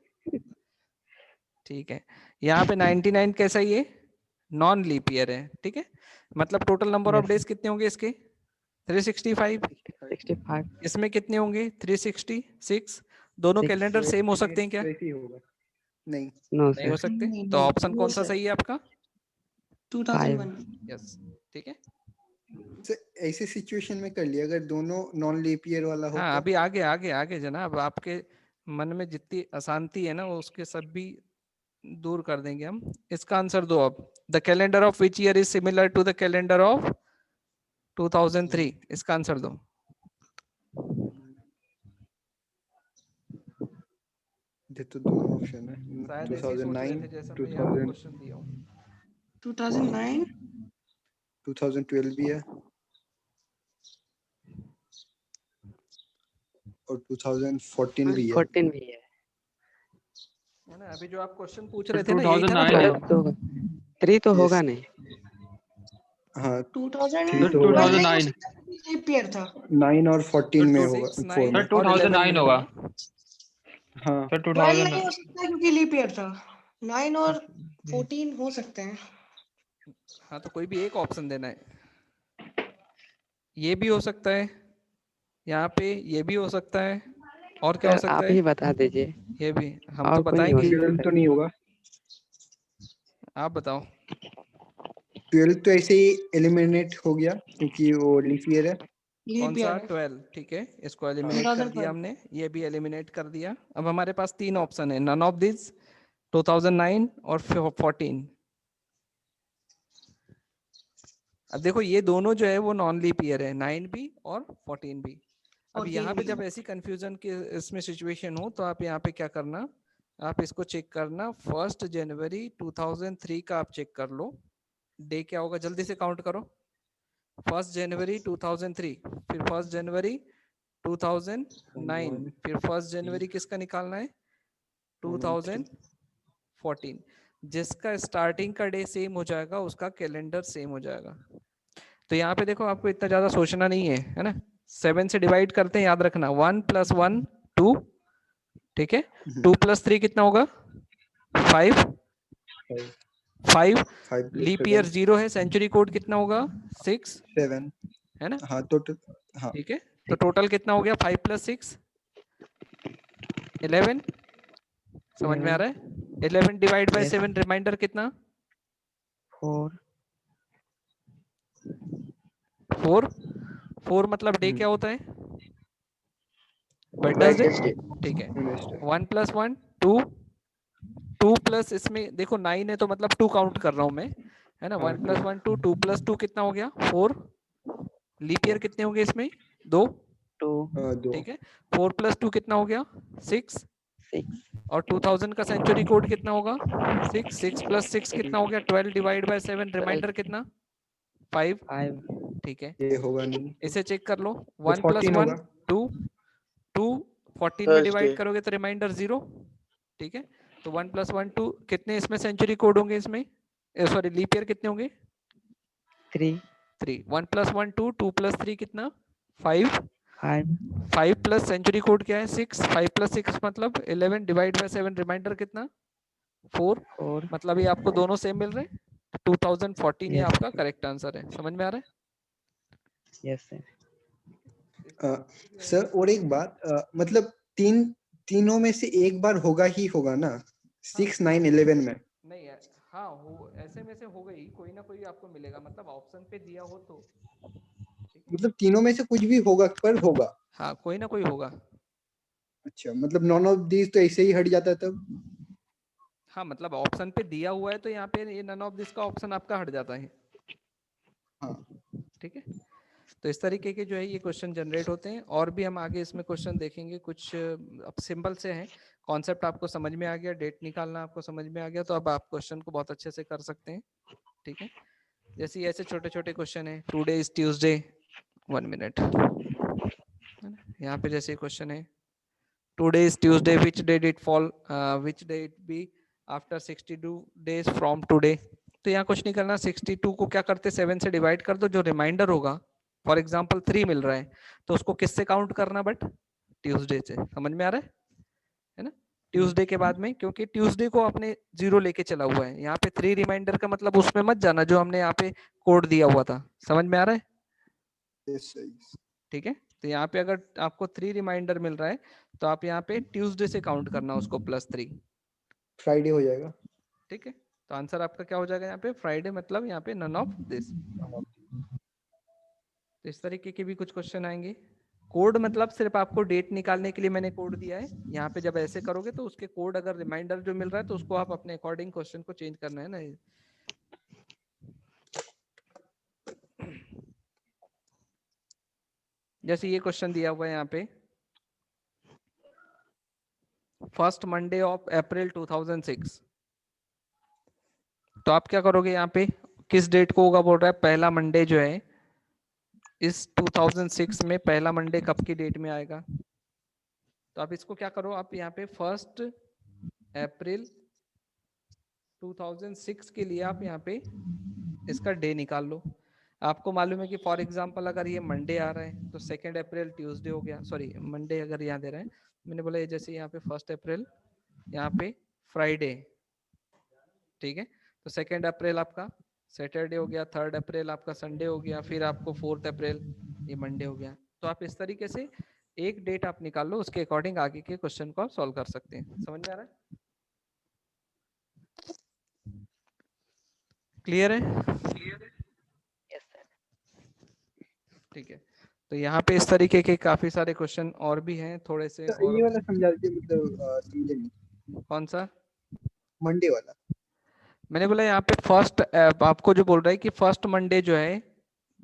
ठीक है, यहाँ पे 99 कैसा ही है, नॉन लीप ईयर है। ठीक है, मतलब टोटल नंबर ऑफ डेज कितने होंगे इसके? 365। 65। इसमें कितने होंगे? 366। दोनों कैलेंडर सेम हो सकते हैं क्या? नहीं नहीं हो सकते। तो ऑप्शन कौन सा सही है आपका? 2001। यस, ठीक है। ऐसे सिचुएशन में कर लिया अगर दोनों नॉन लीप ईयर वाला हो। हाँ, अभी आगे आगे आगे जनाब, आपके मन में जितनी अशांति है ना वो उसके सब भी दूर कर देंगे हम। इसका आंसर दो अब। The calendar of which year is similar to the calendar of 2003? इसका आंसर दो। ये तो दोनों ऑप्शन है। शायद ऐसे ही सोच रहे थे जैसा मैं यहाँ 2009 क्वेश्चन दिया हूँ। 2009 2012 भी है और 2014 भी है। 14 भी है ना? अभी जो आप क्वेश्चन पूछ रहे थे ना, यही था ना 12 प्रॉब्लम? तो होगा, 3 तो Yes. होगा नहीं। हाँ 2012 नहीं हो सकता क्योंकि लीप ईयर था। 9 और 14 में होगा। 6, 4 9 में। 2009 होगा। हाँ 12 नहीं हो सकता क्योंकि लीप ईयर था। 9 और 14 हो सकते हैं। हाँ, तो कोई भी एक ऑप्शन देना है। ये भी हो सकता है, यहाँ पे ये भी हो सकता है, और क्या हो सर सकता आप है? ही बता दीजिए। ये भी हम और तो कोई नहीं हो बताएंगे। सकता। तो नहीं होगा। आप बताओ। 12 तो ऐसे ही एलिमिनेट हो गया क्योंकि वो लीप ईयर है। कौन सा? 12, ठीक है, इसको एलिमिनेट कर दिया 2012। हमने, ये भी एलिमिनेट कर दिया। अब हमारे पास 3 ऑप्शन है, नन ऑफ दिस, 2009 और 14। अब देखो ये दोनों जो है वो नॉन लीप ईयर है, 9 भी और 14 भी। अब यहाँ पे जब ऐसी कंफ्यूजन के इसमें सिचुएशन हो तो आप यहाँ पे क्या करना, आप इसको चेक करना, 1 जनवरी 2003 का आप चेक कर लो, डे क्या होगा, जल्दी से काउंट करो। 1 जनवरी 2003, फिर 1 जनवरी 2009, फिर 1 जनवरी किसका निकालना है, 2014। जिसका स्टार्टिंग का डे सेम हो जाएगा उसका कैलेंडर सेम हो जाएगा। तो यहाँ पे देखो आपको इतना ज्यादा सोचना नहीं है ना, 7 से डिवाइड करते हैं, याद रखना 1 + 1 2, ठीक है, 2 + 3 कितना होगा, 5 लीप ईयर 0 है, सेंचुरी कोड कितना होगा, 6 7 है ना। हाँ तो हाँ ठीक है, तो टोटल कितना हो गया, 5 + 6 11, समझ में आ रहा है। 11 डिवाइड बाय 7, रिमाइंडर कितना, 4 मतलब डे क्या होता है, वेडनेसडे, ठीक है। 1 + 1 2, 2 प्लस इसमें देखो 9 है तो मतलब 2 काउंट कर रहा हूं मैं, है ना। 1 + 1 2, 2 + 2 कितना हो गया, 4। लीप ईयर कितने होंगे इसमें, 2, ठीक है। 4 + 2 कितना हो गया, 6। और 2000 का सेंचुरी कोड कितना होगा, 6 + 6 कितना हो गया, 12 डिवाइड बाय 7, रिमाइंडर कितना, 5, ठीक है। ये होगा नहीं, इसे चेक कर लो, तो 1 + 14 1 होगा। 2, 2 14 में डिवाइड करोगे तो रिमाइंडर 0, ठीक है। तो 1 + 1 2, कितने इसमें सेंचुरी कोड होंगे, इसमें सॉरी लीप ईयर कितने होंगे, 3। 1 + 1 2, 2 + 3 कितना, 5 प्लस सेंचुरी कोड क्या है, 6, 5 + 6 मतलब 11 डिवाइड बाय 7, रिमाइंडर कितना, 4, मतलब ये आपको दोनों सेम मिल रहे हैं। 2014 ये आपका करेक्ट आंसर है, समझ में आ रहा है। Yes sir. सर और एक बात, मतलब तीनों में से एक बार होगा ही होगा ना, 6 9 11 में। नहीं है, हाँ हो, ऐसे में से हो गई, कोई ना कोई आपको मिलेगा, मतलब ऑप्शन पे दिया हो तो, मतलब तीनों में से कुछ भी होगा पर होगा। हाँ कोई ना कोई होगा। अच्छा, मतलब नॉन ऑफ दीज तो ऐसे ही हट जाता है तब। हाँ मतलब ऑप्शन पे दिया हुआ है तो यहाँ पे ये नन ऑफ दिस का ऑप्शन आपका हट जाता है, हाँ ठीक है। तो इस तरीके के जो है ये क्वेश्चन जनरेट होते हैं, और भी हम आगे इसमें क्वेश्चन देखेंगे। कुछ अब सिंपल से हैं, कॉन्सेप्ट आपको समझ में आ गया, डेट निकालना आपको समझ में आ गया, तो अब आप क्वेश्चन को बहुत अच्छे से कर सकते हैं, ठीक है। जैसे ऐसे छोटे छोटे क्वेश्चन है, टुडे इज ट्यूसडे, 1 मिनट, यहाँ पे जैसे क्वेश्चन है, today is Tuesday, which day did fall, which day it be after 62 days from today. तो यहाँ कुछ नहीं करना, 62 को क्या करते, 7 से डिवाइड कर दो, जो रिमाइंडर होगा, फॉर एग्जाम्पल 3 मिल रहा है तो उसको किससे काउंट करना, बट ट्यूसडे से, समझ में आ रहा है ना। ट्यूसडे के बाद में, क्योंकि ट्यूसडे को आपने 0 लेके चला हुआ है, यहाँ पे 3 रिमाइंडर का मतलब उसमें मत जाना जो हमने यहाँ पे कोड दिया हुआ था, समझ में आ रहा है, ठीक है। तो यहाँ पे अगर आपको 3 रिमाइंडर मिल रहा है तो आप यहाँ पे ट्यूसडे से काउंट करना उसको, +3, फ्राइडे हो जाएगा, ठीक है। तो आंसर आपका क्या हो जाएगा यहाँ पे, फ्राइडे, मतलब यहाँ पे नन ऑफ दिस। तो इस तरीके के भी कुछ क्वेश्चन आएंगे। कोड मतलब सिर्फ आपको डेट निकालने के लिए मैंने कोड दिया है, यहाँ पे जब ऐसे करोगे तो उसके कोड, अगर रिमाइंडर जो मिल रहा है तो उसको आप अपने अकॉर्डिंग क्वेश्चन को चेंज करना है ना। जैसे ये क्वेश्चन दिया हुआ है यहाँ पे, 1st मंडे ऑफ अप्रैल 2006, तो आप क्या करोगे यहाँ पे, किस डेट को होगा बोल रहा है, पहला मंडे जो है इस 2006 में पहला मंडे कब की डेट में आएगा। तो आप इसको क्या करो, आप यहाँ पे 1 अप्रैल 2006 के लिए आप यहाँ पे इसका डे निकाल लो। आपको मालूम है कि फॉर एग्जांपल अगर ये मंडे आ रहा है तो 2 अप्रैल ट्यूसडे हो गया, सॉरी मंडे अगर यहाँ दे रहे हैं, मैंने बोला ये जैसे यहाँ पे 1 अप्रैल यहाँ पे फ्राइडे, ठीक है, तो 2 अप्रैल आपका सैटरडे हो गया, 3 अप्रैल आपका संडे हो गया, फिर आपको 4 अप्रैल ये मंडे हो गया। तो आप इस तरीके से एक डेट आप निकाल लो, उसके अकॉर्डिंग आगे के क्वेश्चन को आप सॉल्व कर सकते हैं। समझ में आ रहा है? क्लियर है? ठीक है, तो यहाँ पे इस तरीके के काफी सारे क्वेश्चन और भी हैं, थोड़े से तो और ये वाला समझा दीजिए, मतलब समझे कौन सा मंडे वाला। मैंने बोला यहाँ पे फर्स्ट आपको जो बोल रहा है कि फर्स्ट मंडे जो है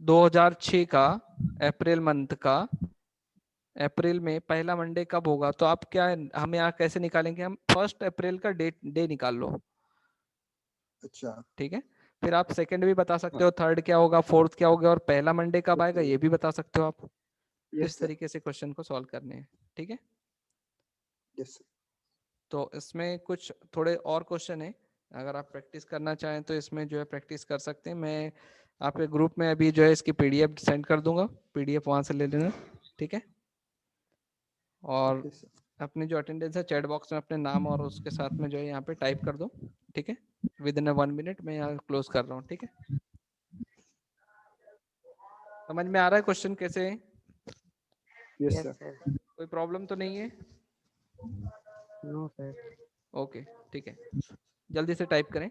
2006 का अप्रैल मंथ का, अप्रैल में पहला मंडे कब होगा, तो आप क्या हम यहाँ कैसे निकालेंगे, हम 1 अप्रैल का डे निकाल लो। अच्छा ठीक है, फिर आप सेकंड भी बता सकते हो, थर्ड क्या होगा, फोर्थ क्या होगा, और पहला मंडे कब आएगा ये भी बता सकते हो आप। इस तरीके से क्वेश्चन को सॉल्व करने हैं। ठीक है, यस। तो इसमें कुछ थोड़े और क्वेश्चन है, अगर आप प्रैक्टिस करना चाहें तो इसमें जो है प्रैक्टिस कर सकते हैं। मैं आपके ग्रुप में अभी जो है इसकी पीडीएफ सेंड कर दूंगा, पीडीएफ वहां से ले लेना। ठीक है, और अपनी जो अटेंडेंस है चैट बॉक्स में अपने नाम और उसके साथ में जो है यहाँ पे टाइप कर दो। ठीक है, विद इन 1 मिनट मैं यहाँ क्लोज कर रहा हूँ। ठीक है, समझ में आ रहा है क्वेश्चन कैसे है? Yes sir. कोई प्रॉब्लम तो नहीं है? No sir. ओके ठीक है, जल्दी से टाइप करें।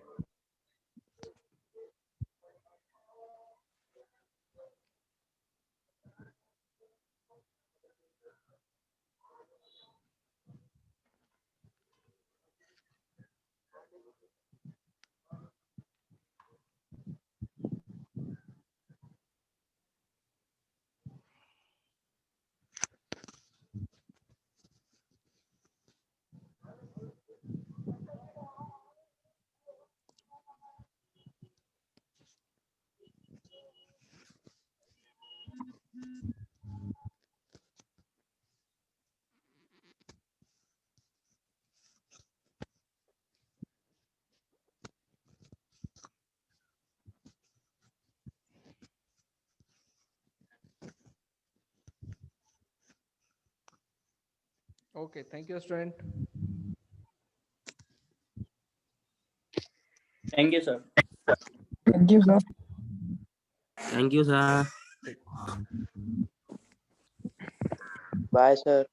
Okay, thank you, student. Thank you, sir. Thank you, sir. Thank you, sir. Bye, sir.